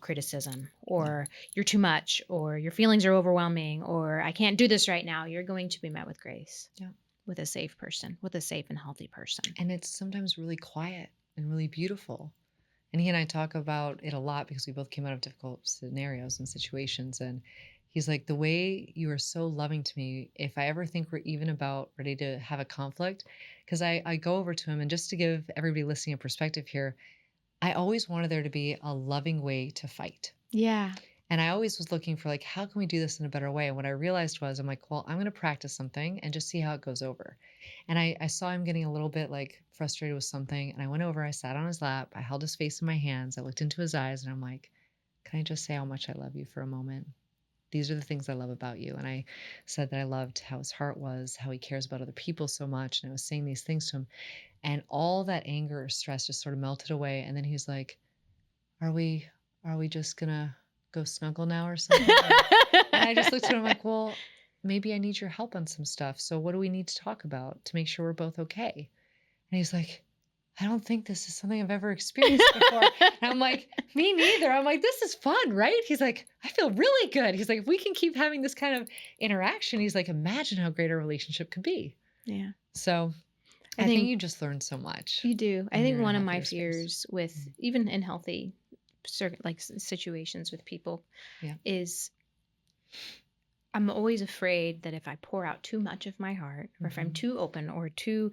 criticism, or you're too much, or your feelings are overwhelming, or I can't do this right now. You're going to be met with grace. Yeah. With a safe person, with a safe and healthy person. And it's sometimes really quiet and really beautiful. And he and I talk about it a lot because we both came out of difficult scenarios and situations. And he's like, the way you are so loving to me, if I ever think we're even about ready to have a conflict, because I go over to him, and just to give everybody listening a perspective here, I always wanted there to be a loving way to fight. Yeah. And I always was looking for, like, how can we do this in a better way? And what I realized was, I'm like, well, I'm going to practice something and just see how it goes over. And I saw him getting a little bit frustrated with something. And I went over, I sat on his lap, I held his face in my hands, I looked into his eyes, and I'm like, can I just say how much I love you for a moment? These are the things I love about you. And I said that I loved how his heart was, how he cares about other people so much. And I was saying these things to him. And all that anger or stress just sort of melted away. And then he's like, are we just going to go snuggle now or something? And I just looked at him like, well, maybe I need your help on some stuff. So what do we need to talk about to make sure we're both okay? And he's like, I don't think this is something I've ever experienced before. And I'm like, me neither. I'm like, this is fun, right? He's like, I feel really good. He's like, if we can keep having this kind of interaction, he's like, imagine how great a relationship could be. Yeah. So I think you just learn so much. You do. I think one of my fears with, even in healthy like situations with people Yeah. is I'm always afraid that if I pour out too much of my heart, or if I'm too open or too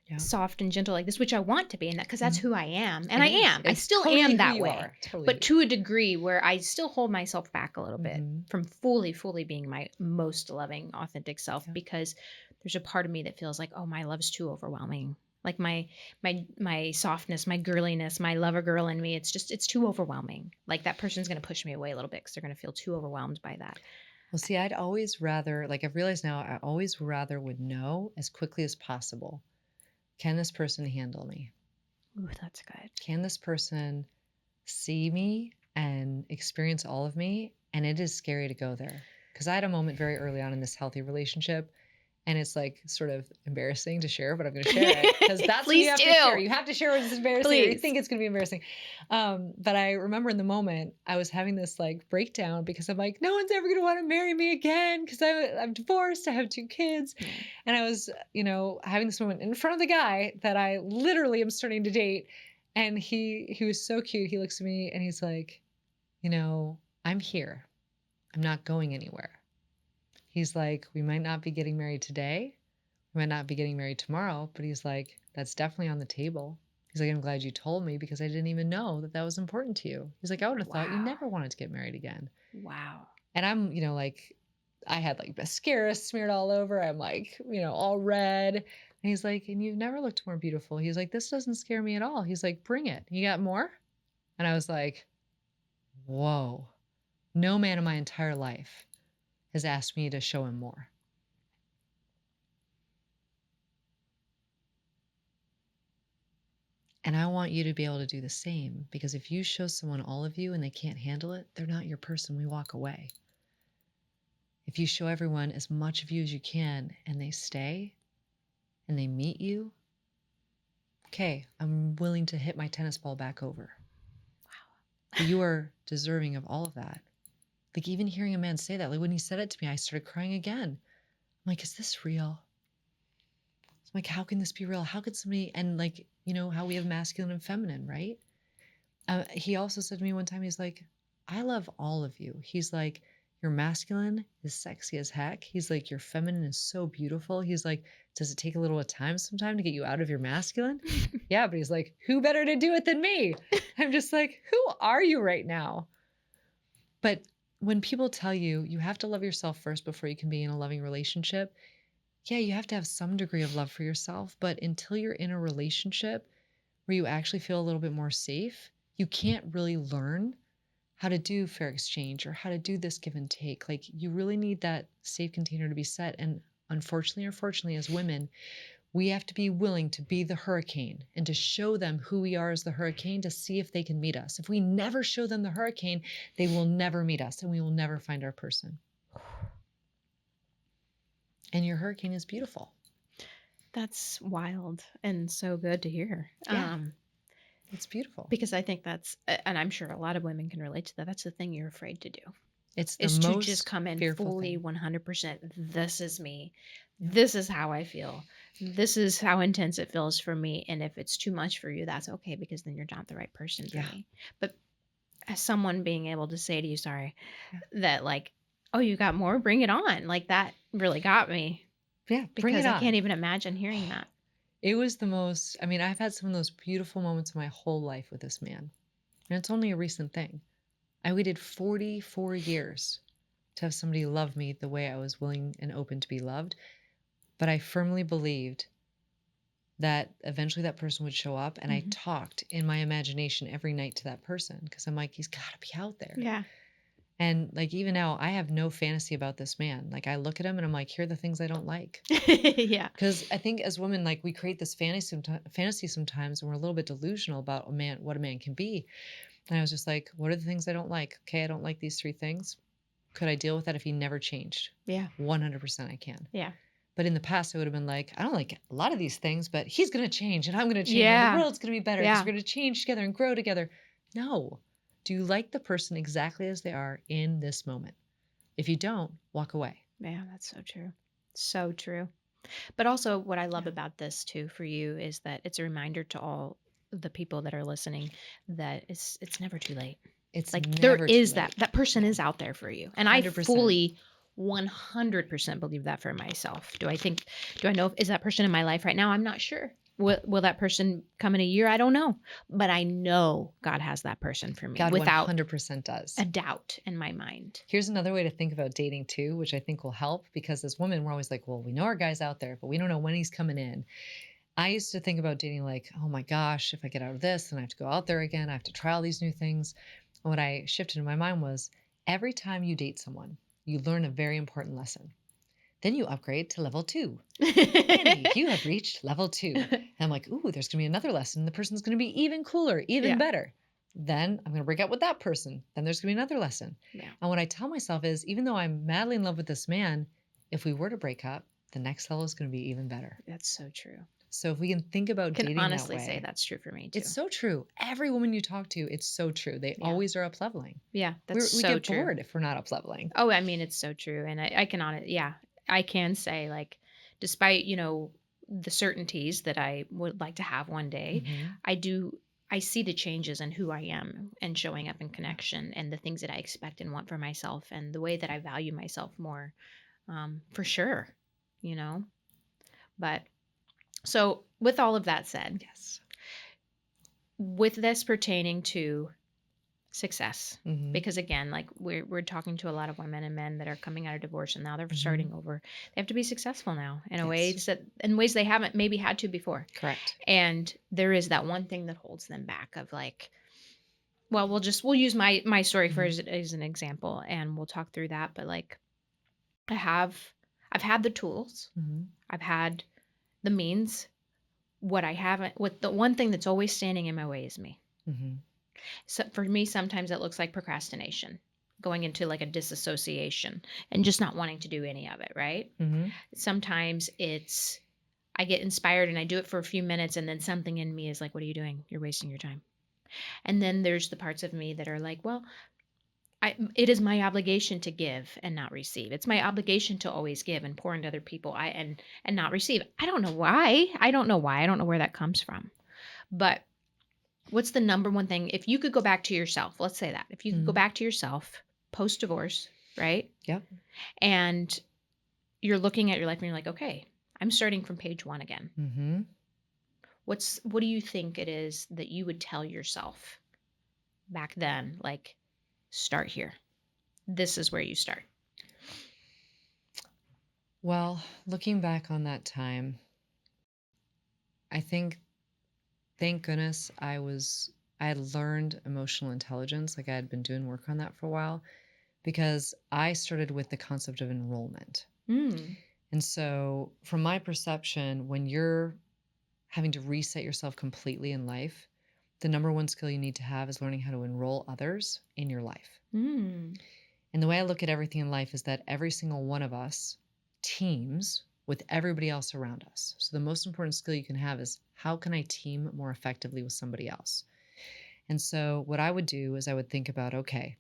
Yeah. soft and gentle like this, which I want to be, and that because that's who I am, and It I is. am. I It's still totally am who that you way, are. Totally but who to a degree where I still hold myself back a little bit Mhm. from fully being my most loving, authentic self, Yeah. because there's a part of me that feels like, oh, my love's too overwhelming. Like my softness, my girliness, my lover girl in me, it's too overwhelming. Like that person's gonna push me away a little bit because they're gonna feel too overwhelmed by that. Well, see, I'd always rather, like I've realized now, I always rather would know as quickly as possible. Can this person handle me? Ooh, that's good. Can this person see me and experience all of me? And it is scary to go there. Because I had a moment very early on in this healthy relationship, and it's like sort of embarrassing to share, but I'm going to share it because that's what you Please have to share. do. You have to share when it's embarrassing or you Please. think it's going to be embarrassing. But I remember in the moment, I was having this like breakdown because I'm like, no one's ever going to want to marry me again because I'm divorced. I have 2 kids. Yeah. And I was, having this moment in front of the guy that I literally am starting to date. And he was so cute. He looks at me and he's like, I'm here. I'm not going anywhere. He's like, we might not be getting married today. We might not be getting married tomorrow, but he's like, that's definitely on the table. He's like, I'm glad you told me because I didn't even know that that was important to you. He's like, I would have thought you Wow. never wanted to get married again. Wow. And I'm, like, I had like mascara smeared all over. I'm like, all red. And he's like, and you've never looked more beautiful. He's like, this doesn't scare me at all. He's like, bring it. You got more? And I was like, whoa, no man in my entire life has asked me to show him more. And I want you to be able to do the same because if you show someone all of you and they can't handle it, they're not your person. We walk away. If you show everyone as much of you as you can and they stay and they meet you, okay, I'm willing to hit my tennis ball back over. Wow. But you are deserving of all of that. Like even hearing a man say that, like when he said it to me, I started crying again. I'm like, is this real? I'm like, how can this be real? How could somebody, and like, how we have masculine and feminine, right? He also said to me one time, he's like, I love all of you. He's like, your masculine is sexy as heck. He's like, your feminine is so beautiful. He's like, does it take a little time sometime to get you out of your masculine? Yeah, but he's like, who better to do it than me? I'm just like, who are you right now? But when people tell you, you have to love yourself first before you can be in a loving relationship, yeah, you have to have some degree of love for yourself. But until you're in a relationship where you actually feel a little bit more safe, you can't really learn how to do fair exchange or how to do this give and take. Like you really need that safe container to be set. And unfortunately or fortunately, as women, we have to be willing to be the hurricane and to show them who we are as the hurricane to see if they can meet us. If we never show them the hurricane, they will never meet us and we will never find our person. And your hurricane is beautiful. That's wild and so good to hear. Yeah. It's beautiful. Because I think that's, and I'm sure a lot of women can relate to that. That's the thing you're afraid to do. It's the is most to just come in fully thing. 100%. This is me. This is how I feel. This is how intense it feels for me. And if it's too much for you, that's okay because then you're not the right person for me. But as someone being able to say to you, sorry, that like, oh, you got more, bring it on. Like that really got me. Yeah, bring it on. I can't even imagine hearing that. It was the most, I mean, I've had some of those beautiful moments in my whole life with this man. And it's only a recent thing. I waited 44 years to have somebody love me the way I was willing and open to be loved. But I firmly believed that eventually that person would show up. And I talked in my imagination every night to that person because I'm like, he's got to be out there. Yeah. And like, even now, I have no fantasy about this man. Like, I look at him and I'm like, here are the things I don't like. Yeah. Because I think as women, like, we create this fantasy sometimes and we're a little bit delusional about what a man can be. And I was just like, what are the things I don't like? Okay, I don't like these 3 things. Could I deal with that if he never changed? Yeah. 100% I can. Yeah. But in the past, I would have been like, I don't like a lot of these things, but he's going to change and I'm going to change Yeah. and the world's going to be better because Yeah. we're going to change together and grow together. No. Do you like the person exactly as they are in this moment? If you don't, walk away. Yeah, that's so true. So true. But also what I love about this too for you is that it's a reminder to all the people that are listening that it's never too late. It's Like there never too is late. that person Yeah. is out there for you. And I 100%. fully 100% believe that for myself. Do I know, is that person in my life right now? I'm not sure. Will that person come in a year? I don't know. But I know God has that person for me God without 100% does. a doubt in my mind. Here's another way to think about dating too, which I think will help, because as women, we're always like, well, we know our guy's out there, but we don't know when he's coming in. I used to think about dating like, oh my gosh, if I get out of this, then I have to go out there again. I have to try all these new things. And what I shifted in my mind was, every time you date someone, you learn a very important lesson. Then you upgrade to level 2. Annie, you have reached level 2. And I'm like, ooh, there's going to be another lesson. The person's going to be even cooler, even Yeah. better. Then I'm going to break up with that person. Then there's going to be another lesson. Yeah. And what I tell myself is, even though I'm madly in love with this man, if we were to break up, the next level is going to be even better. That's so true. So if we can think about dating that way. Can honestly say that's true for me too. It's so true. Every woman you talk to, it's so true. They Yeah. always are up leveling. Yeah, that's We so get true. bored if we're not up leveling. Oh, I mean, it's so true. And I can I can say, like, despite, the certainties that I would like to have one day, I see the changes in who I am and showing up in connection and the things that I expect and want for myself and the way that I value myself more, for sure, But so with all of that said, Yes. with this pertaining to success, Mhm. because again, like we're talking to a lot of women and men that are coming out of divorce and now they're Mhm. starting over. They have to be successful now in a Yes. ways they haven't maybe had to before. Correct. And there is that one thing that holds them back of like, well, we'll use my story for as an example and we'll talk through that. But like I've had the tools, Mhm. I've had the means. What I haven't, what the one thing that's always standing in my way is me. Mhm. So for me, sometimes it looks like procrastination, going into like a disassociation and just not wanting to do any of it, right? Mhm. Sometimes it's I get inspired and I do it for a few minutes and then something in me is like, what are you doing? You're wasting your time. And then there's the parts of me that are like, well, it is my obligation to give and not receive. It's my obligation to always give and pour into other people and not receive. I don't know why. I don't know why. I don't know where that comes from. But what's the number one thing? If you could go back to yourself, let's say that. If you could go back to yourself post divorce, right? Yep. And you're looking at your life and you're like, okay, I'm starting from page 1 again. Mm-hmm. What do you think it is that you would tell yourself back then? Like, start here. This is where you start. Well, looking back on that time, I think, thank goodness I had learned emotional intelligence. Like I had been doing work on that for a while, because I started with the concept of enrollment. And so from my perception, when you're having to reset yourself completely in life, the number one skill you need to have is learning how to enroll others in your life. And the way I look at everything in life is that every single one of us teams with everybody else around us. So the most important skill you can have is, how can I team more effectively with somebody else? And so what I would do is I would think about, okay,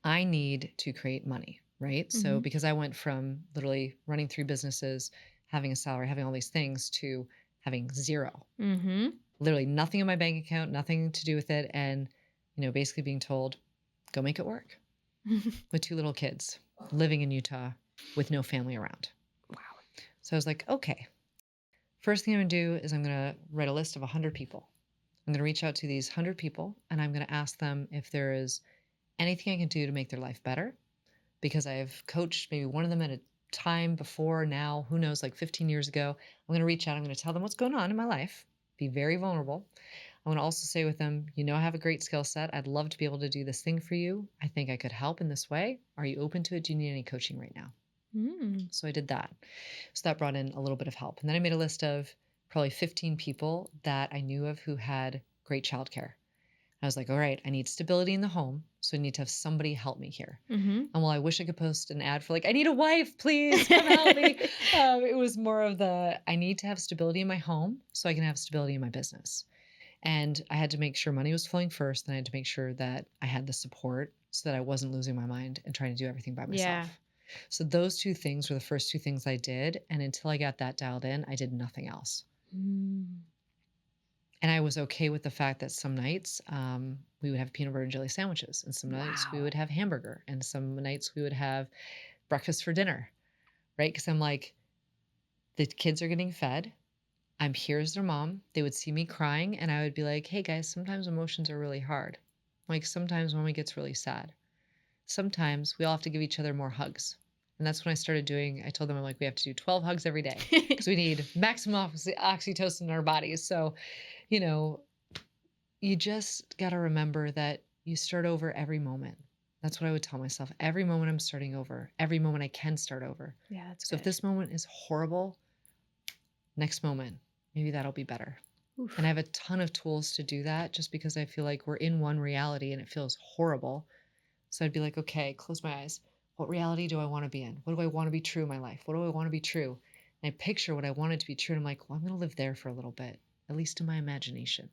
I need to create money, right? So because I went from literally running 3 businesses, having a salary, having all these things, to having 0. Literally nothing in my bank account, nothing to do with it. And, basically being told, go make it work. With 2 little kids living in Utah with no family around. Wow. So I was like, okay, first thing I'm going to do is I'm going to write a list of 100 people. I'm going to reach out to these 100 people and I'm going to ask them if there is anything I can do to make their life better, because I've coached maybe one of them at a time before, now, who knows, like 15 years ago. I'm going to reach out. I'm going to tell them what's going on in my life, be very vulnerable. I want to also say with them, I have a great skill set. I'd love to be able to do this thing for you. I think I could help in this way. Are you open to it? Do you need any coaching right now? So I did that. So that brought in a little bit of help. And then I made a list of probably 15 people that I knew of who had great childcare. I was like, all right, I need stability in the home. So I need to have somebody help me here. And while I wish I could post an ad for like, I need a wife, please come help me. It was more of I need to have stability in my home so I can have stability in my business. And I had to make sure money was flowing first. Then I had to make sure that I had the support so that I wasn't losing my mind and trying to do everything by myself. Yeah. So those 2 things were the first 2 things I did. And until I got that dialed in, I did nothing else. And I was okay with the fact that some nights we would have peanut butter and jelly sandwiches, and some nights we Wow. would have hamburger, and some nights we would have breakfast for dinner, right? Because I'm like, the kids are getting fed. I'm here as their mom. They would see me crying, and I would be like, hey guys, sometimes emotions are really hard. Like sometimes mommy gets really sad. Sometimes we all have to give each other more hugs. And that's when I started doing, I told them, I'm like, we have to do 12 hugs every day because we need maximum oxytocin in our bodies. So, you know, you just got to remember that you start over every moment. That's what I would tell myself. Every moment I'm starting over, every moment I can start over. Yeah, that's So if good. this moment is horrible, next moment, maybe that'll be better. Oof. And I have a ton of tools to do that just because I feel like we're in one reality and it feels horrible. So I'd be like, okay, close my eyes. What reality do I want to be in? What do I want to be true in my life? What do I want to be true? And I picture what I wanted to be true. And I'm like, well, I'm going to live there for a little bit, at least in my imagination.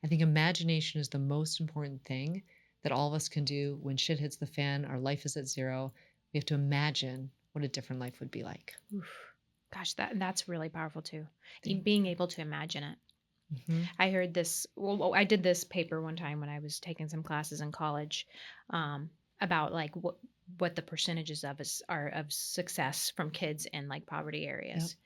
I think imagination is the most important thing that all of us can do when shit hits the fan, our life is at zero. We have to imagine what a different life would be like. Oof. Gosh, that's really powerful too. Being able to imagine it. Mm-hmm. I heard this. Well, I did this paper one time when I was taking some classes in college, about like what the percentages of us are of success from kids in like poverty areas,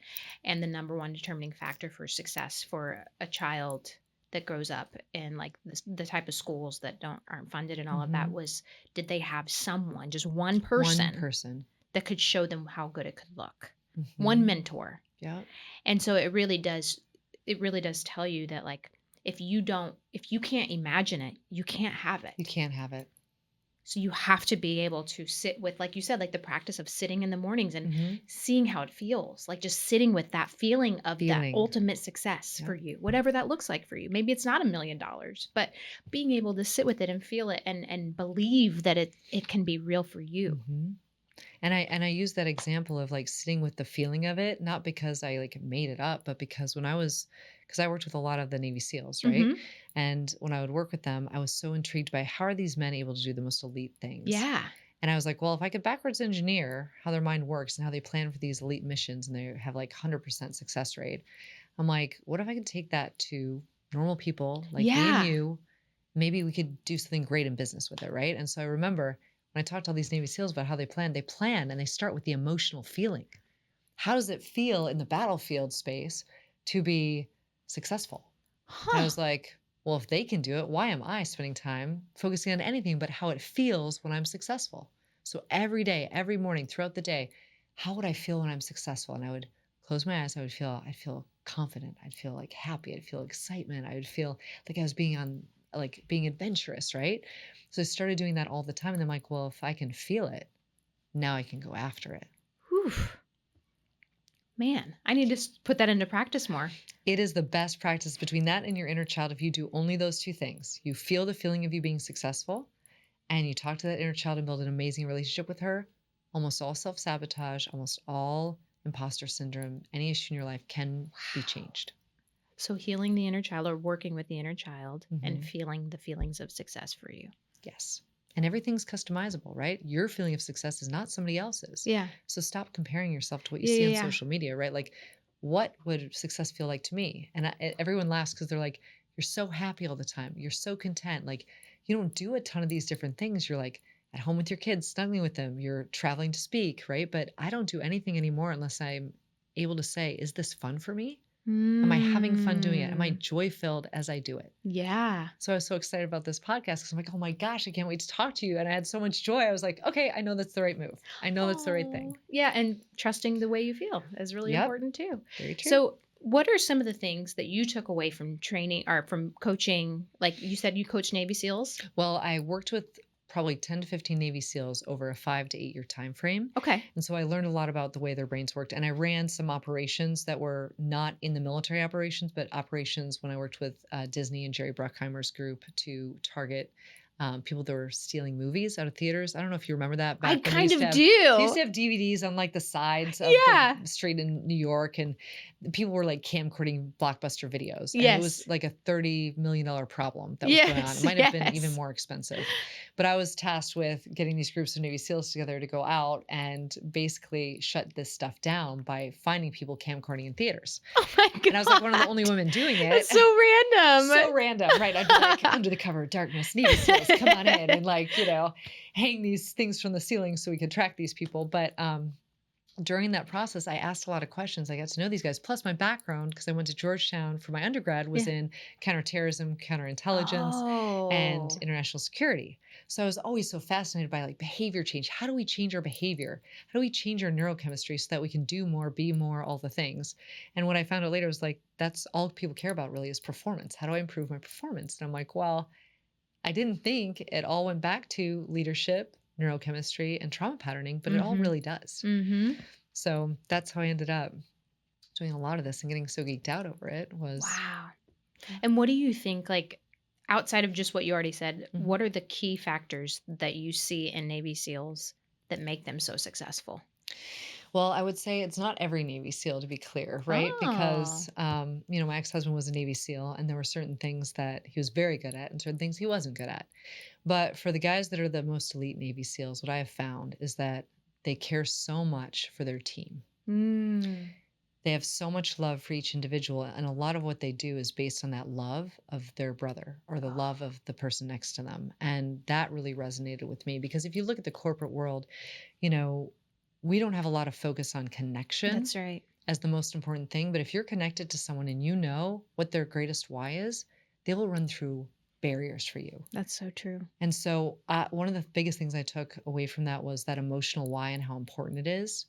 and the number one determining factor for success for a child that grows up in like the type of schools that aren't funded and all of that was, did they have someone, just one person that could show them how good it could look, one mentor. Yeah. And so it really does tell you that like if you can't imagine it, you can't have it. You can't have it. So you have to be able to sit with, like you said, like the practice of sitting in the mornings and seeing how it feels, like just sitting with that feeling of that ultimate success for you, whatever that looks like for you. Maybe it's not $1 million, but being able to sit with it and feel it and believe that it can be real for you. And I use that example of like sitting with the feeling of it, not because I like made it up, but because because I worked with a lot of the Navy SEALs, right? And when I would work with them, I was so intrigued by how are these men able to do the most elite things? Yeah. And I was like, well, if I could backwards engineer how their mind works and how they plan for these elite missions and they have like 100% success rate, I'm like, what if I could take that to normal people like me and you? Maybe we could do something great in business with it, right? And so I remember when I talked to all these Navy SEALs about how they plan and they start with the emotional feeling. How does it feel in the battlefield space to be successful? And I was like, well, if they can do it, why am I spending time focusing on anything but how it feels when I'm successful? So every day, every morning, throughout the day, how would I feel when I'm successful? And I would close my eyes. I'd feel confident. I'd feel like happy. I'd feel excitement. I would feel like I was being adventurous, right? So I started doing that all the time. And I'm like, well, if I can feel it, now I can go after it. Whew. Man, I need to put that into practice more. It is the best practice between that and your inner child. If you do only those two things, you feel the feeling of you being successful and you talk to that inner child and build an amazing relationship with her, almost all self-sabotage, almost all imposter syndrome, any issue in your life can be changed. So healing the inner child or working with the inner child and feeling the feelings of success for you. Yes. And everything's customizable, right? Your feeling of success is not somebody else's. Yeah. So stop comparing yourself to what you see on social media, right? Like, what would success feel like to me? And everyone laughs because they're like, you're so happy all the time. You're so content. Like, you don't do a ton of these different things. You're like at home with your kids, snuggling with them. You're traveling to speak, right? But I don't do anything anymore unless I'm able to say, is this fun for me? Am I having fun doing it? Am I joy-filled as I do it? Yeah. So I was so excited about this podcast because I'm like, oh my gosh, I can't wait to talk to you. And I had so much joy. I was like, okay, I know that's the right move. I know that's the right thing. Yeah. And trusting the way you feel is really important too. Very true. So what are some of the things that you took away from training or from coaching? Like you said, you coach Navy SEALs? Well, I worked with probably 10 to 15 Navy SEALs over a 5 to 8 year time frame. Okay. And so I learned a lot about the way their brains worked. And I ran some operations that were not in the military operations, but operations when I worked with Disney and Jerry Bruckheimer's group to target people that were stealing movies out of theaters. I don't know if you remember that I back when kind of they used do. to have DVDs on like the sides of Yeah. the street in New York, and people were like camcording Blockbuster videos, and it was Yes. like a $30 million problem that was going on. It Yes. might have been even Yes. more expensive, but I was tasked with getting these groups of Navy SEALs together to go out and basically shut this stuff down by finding people camcording in theaters. Oh my God. And I was like one of the only women doing it. That's so random. So random, right? I'd be like, under the cover of darkness, Navy SEALs, come on in, and like, hang these things from the ceiling so we could track these people. But during that process, I asked a lot of questions. I got to know these guys. Plus, my background, because I went to Georgetown for my undergrad, was Yeah. in counterterrorism, counterintelligence, and Oh. international security. So I was always so fascinated by like behavior change. How do we change our behavior? How do we change our neurochemistry so that we can do more, be more, all the things? And what I found out later was like, that's all people care about really is performance. How do I improve my performance? And I'm like, well, I didn't think it all went back to leadership, neurochemistry, and trauma patterning, but it all really does. So that's how I ended up doing a lot of this and getting so geeked out over it was. Wow. And what do you think, like, outside of just what you already said, what are the key factors that you see in Navy SEALs that make them so successful? Well, I would say it's not every Navy SEAL, to be clear, right? Because, my ex-husband was a Navy SEAL, and there were certain things that he was very good at and certain things he wasn't good at. But for the guys that are the most elite Navy SEALs, what I have found is that they care so much for their team. They have so much love for each individual, and a lot of what they do is based on that love of their brother or the love of the person next to them. And that really resonated with me because if you look at the corporate world, we don't have a lot of focus on connection. That's right. As the most important thing. But if you're connected to someone and you know what their greatest why is, they will run through barriers for you. That's so true. And so one of the biggest things I took away from that was that emotional why and how important it is.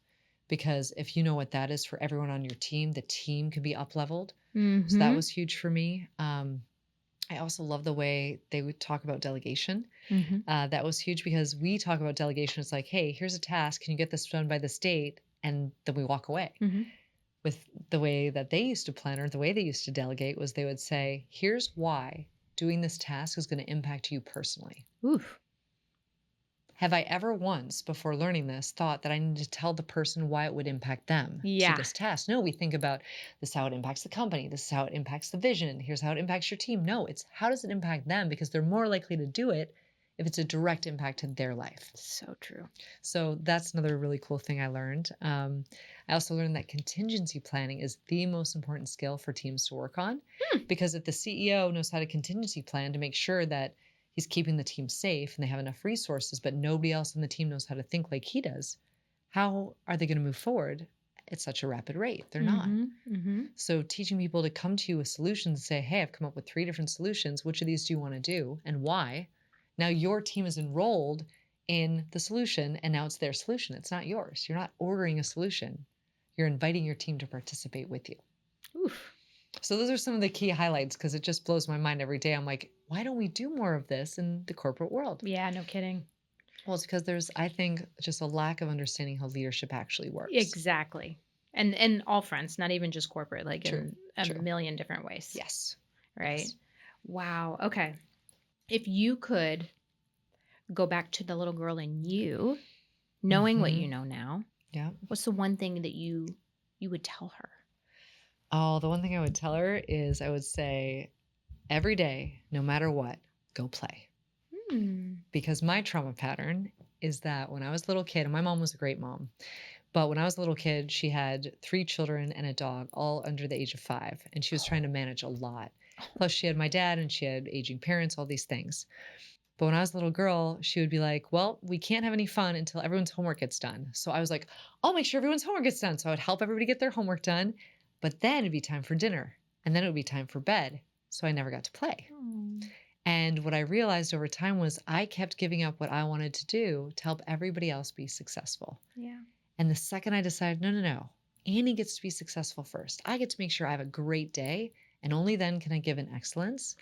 Because if you know what that is for everyone on your team, the team can be up-leveled. So that was huge for me. I also love the way they would talk about delegation. That was huge because we talk about delegation. It's like, hey, here's a task. Can you get this done by this date? And then we walk away. With the way that they used to plan or the way they used to delegate was they would say, here's why doing this task is going to impact you personally. Oof. Have I ever once, before learning this, thought that I need to tell the person why it would impact them to this task? No, we think about this is how it impacts the company. This is how it impacts the vision. Here's how it impacts your team. No, it's how does it impact them because they're more likely to do it if it's a direct impact to their life. So true. So that's another really cool thing I learned. I also learned that contingency planning is the most important skill for teams to work on because if the CEO knows how to contingency plan to make sure that he's keeping the team safe and they have enough resources, but nobody else on the team knows how to think like he does, how are they going to move forward at such a rapid rate? They're not. So teaching people to come to you with solutions and say, hey, I've come up with 3 different solutions. Which of these do you want to do and why? Now your team is enrolled in the solution and now it's their solution. It's not yours. You're not ordering a solution. You're inviting your team to participate with you. Oof. So those are some of the key highlights because it just blows my mind every day. I'm like, why don't we do more of this in the corporate world? Yeah, no kidding. Well, it's because there's, I think, just a lack of understanding how leadership actually works. Exactly. And all fronts, not even just corporate, like True. in a million different ways. Yes. Right? Yes. Wow. Okay. If you could go back to the little girl in you, knowing what you know now, what's the one thing that you would tell her? Oh, the one thing I would tell her is I would say every day, no matter what, go play. Because my trauma pattern is that when I was a little kid, and my mom was a great mom, but when I was a little kid, she had 3 children and a dog, all under the age of 5, and she was trying to manage a lot. Plus, she had my dad and she had aging parents, all these things. But when I was a little girl, she would be like, well, we can't have any fun until everyone's homework gets done. So I was like, I'll make sure everyone's homework gets done. So I would help everybody get their homework done. But then it'd be time for dinner. And then it would be time for bed. So I never got to play. And what I realized over time was I kept giving up what I wanted to do to help everybody else be successful. Yeah. And the second I decided, no, Annie gets to be successful first. I get to make sure I have a great day. And only then can I give in excellence.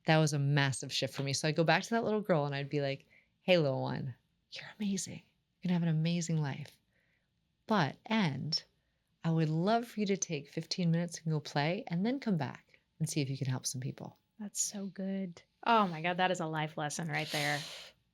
That was a massive shift for me. So I'd go back to that little girl and I'd be like, hey, little one, you're amazing. You're going to have an amazing life. And I would love for you to take 15 minutes and go play and then come back and see if you can help some people. That's so good. Oh my God, that is a life lesson right there.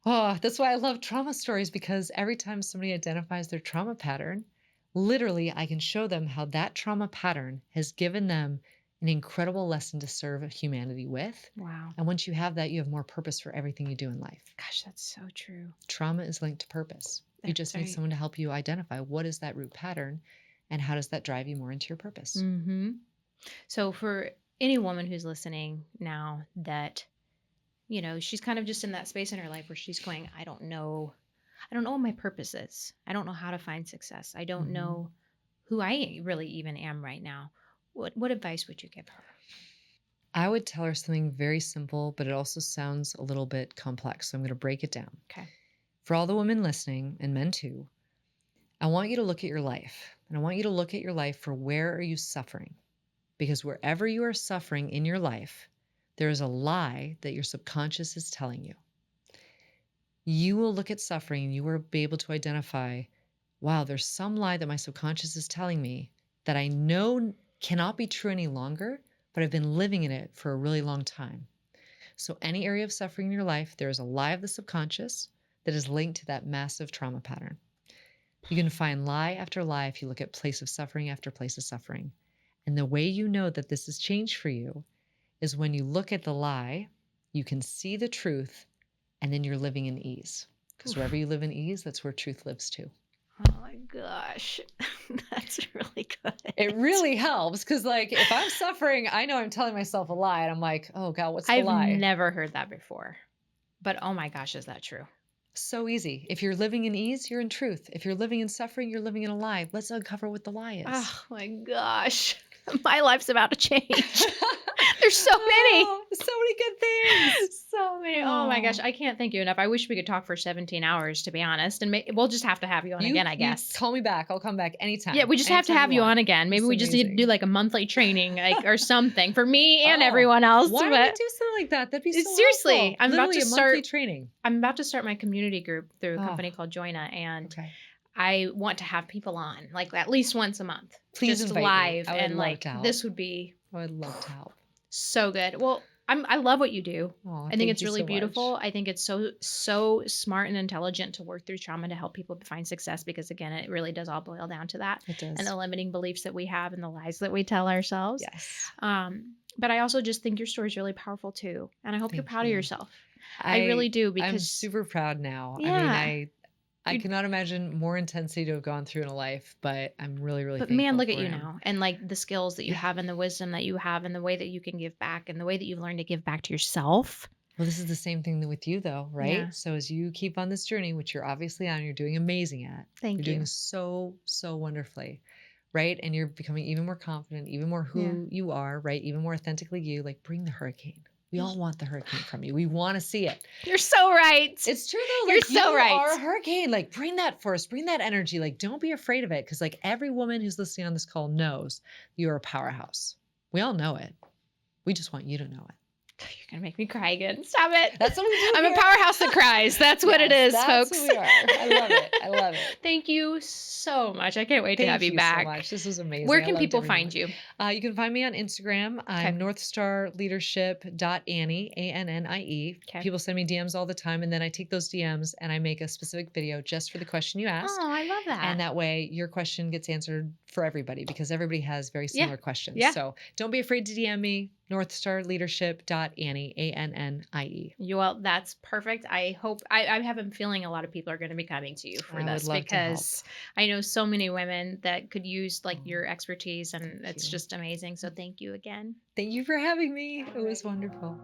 Oh, that's why I love trauma stories, because every time somebody identifies their trauma pattern, literally I can show them how that trauma pattern has given them an incredible lesson to serve humanity with. Wow. And once you have that, you have more purpose for everything you do in life. Gosh, that's so true. Trauma is linked to purpose. You That's just need right. someone to help you identify what is that root pattern and how does that drive you more into your purpose. Mm-hmm. So for any woman who's listening now that, she's kind of just in that space in her life where she's going, I don't know what my purpose is. I don't know how to find success. I don't know who I really even am right now. What advice would you give her? I would tell her something very simple, but it also sounds a little bit complex. So I'm going to break it down. Okay. For all the women listening, and men too, I want you to look at your life. And I want you to look at your life for where are you suffering? Because wherever you are suffering in your life, there is a lie that your subconscious is telling you. You will look at suffering and you will be able to identify, wow, there's some lie that my subconscious is telling me that I know cannot be true any longer, but I've been living in it for a really long time. So any area of suffering in your life, there is a lie of the subconscious that is linked to that massive trauma pattern. You can find lie after lie if you look at place of suffering after place of suffering. And the way you know that this has changed for you is when you look at the lie, you can see the truth, and then you're living in ease. Because wherever you live in ease, that's where truth lives too. Oh my gosh. That's really good. It really helps because, like, if I'm suffering, I know I'm telling myself a lie, and I'm like, oh God, what's the lie? I've never heard that before. But oh my gosh, is that true? So easy. If you're living in ease, you're in truth. If you're living in suffering, you're living in a lie. Let's uncover what the lie is. Oh my gosh. My life's about to change. There's so many. Oh, so many good things. So many. Oh my gosh. I can't thank you enough. I wish we could talk for 17 hours, to be honest. And we'll just have to have you on again, I guess. Call me back. I'll come back anytime. Yeah, we just have to have you on again. Maybe we just need to do like a monthly training or something for me and everyone else. Why don't we do something like that? That'd be so seriously, helpful. I'm Literally about to a start monthly training. I'm about to start my community group through a company called Joina, and I want to have people on like at least once a month. Please just invite live, me. I would and love like to help. this would be. I would love to help. So good. Well, I love what you do. Oh, I think it's really so beautiful. much. I think it's so smart and intelligent to work through trauma to help people find success, because again, it really does all boil down to that. It does. And the limiting beliefs that we have and the lies that we tell ourselves. Yes. But I also just think your story is really powerful too. And I hope you're proud of yourself. I really do, because I'm super proud now. Yeah. I mean, I cannot imagine more intensity to have gone through in a life, but I'm really, really But thankful man, look at for you him. now, and like the skills that you have and the wisdom that you have and the way that you can give back and the way that you've learned to give back to yourself. Well, this is the same thing with you though, right? Yeah. So as you keep on this journey, which you're obviously on, you're doing amazing at. Thank You're you. doing so wonderfully, right? And you're becoming even more confident, even more who you are, right? Even more authentically you. Like, bring the hurricane. We all want the hurricane from you. We want to see it. You're so right. It's true though. You're Like, so you right. are a hurricane. Like, bring that force, bring that energy. Like, don't be afraid of it. Because like every woman who's listening on this call knows you're a powerhouse. We all know it. We just want you to know it. You're going to make me cry again. Stop it. That's what we do. I'm a powerhouse that cries. That's what it is, that's folks. Who we are. I love it. I love it. Thank you so much. I can't wait to have you back. Thank you so much. This was amazing. Where can people find you? You can find me on Instagram. I'm NorthStarLeadership.Annie, ANNIE. Okay. People send me DMs all the time, and then I take those DMs and I make a specific video just for the question you asked. Oh, I love that. And that way your question gets answered for everybody, because everybody has very similar questions. Yeah. So don't be afraid to DM me, NorthStarLeadership.Annie, ANNIE. Well, that's perfect. I hope I have a feeling a lot of people are going to be coming to you for this, because I know so many women that could use like your expertise, and it's just amazing. So thank you again. Thank you for having me. It was wonderful.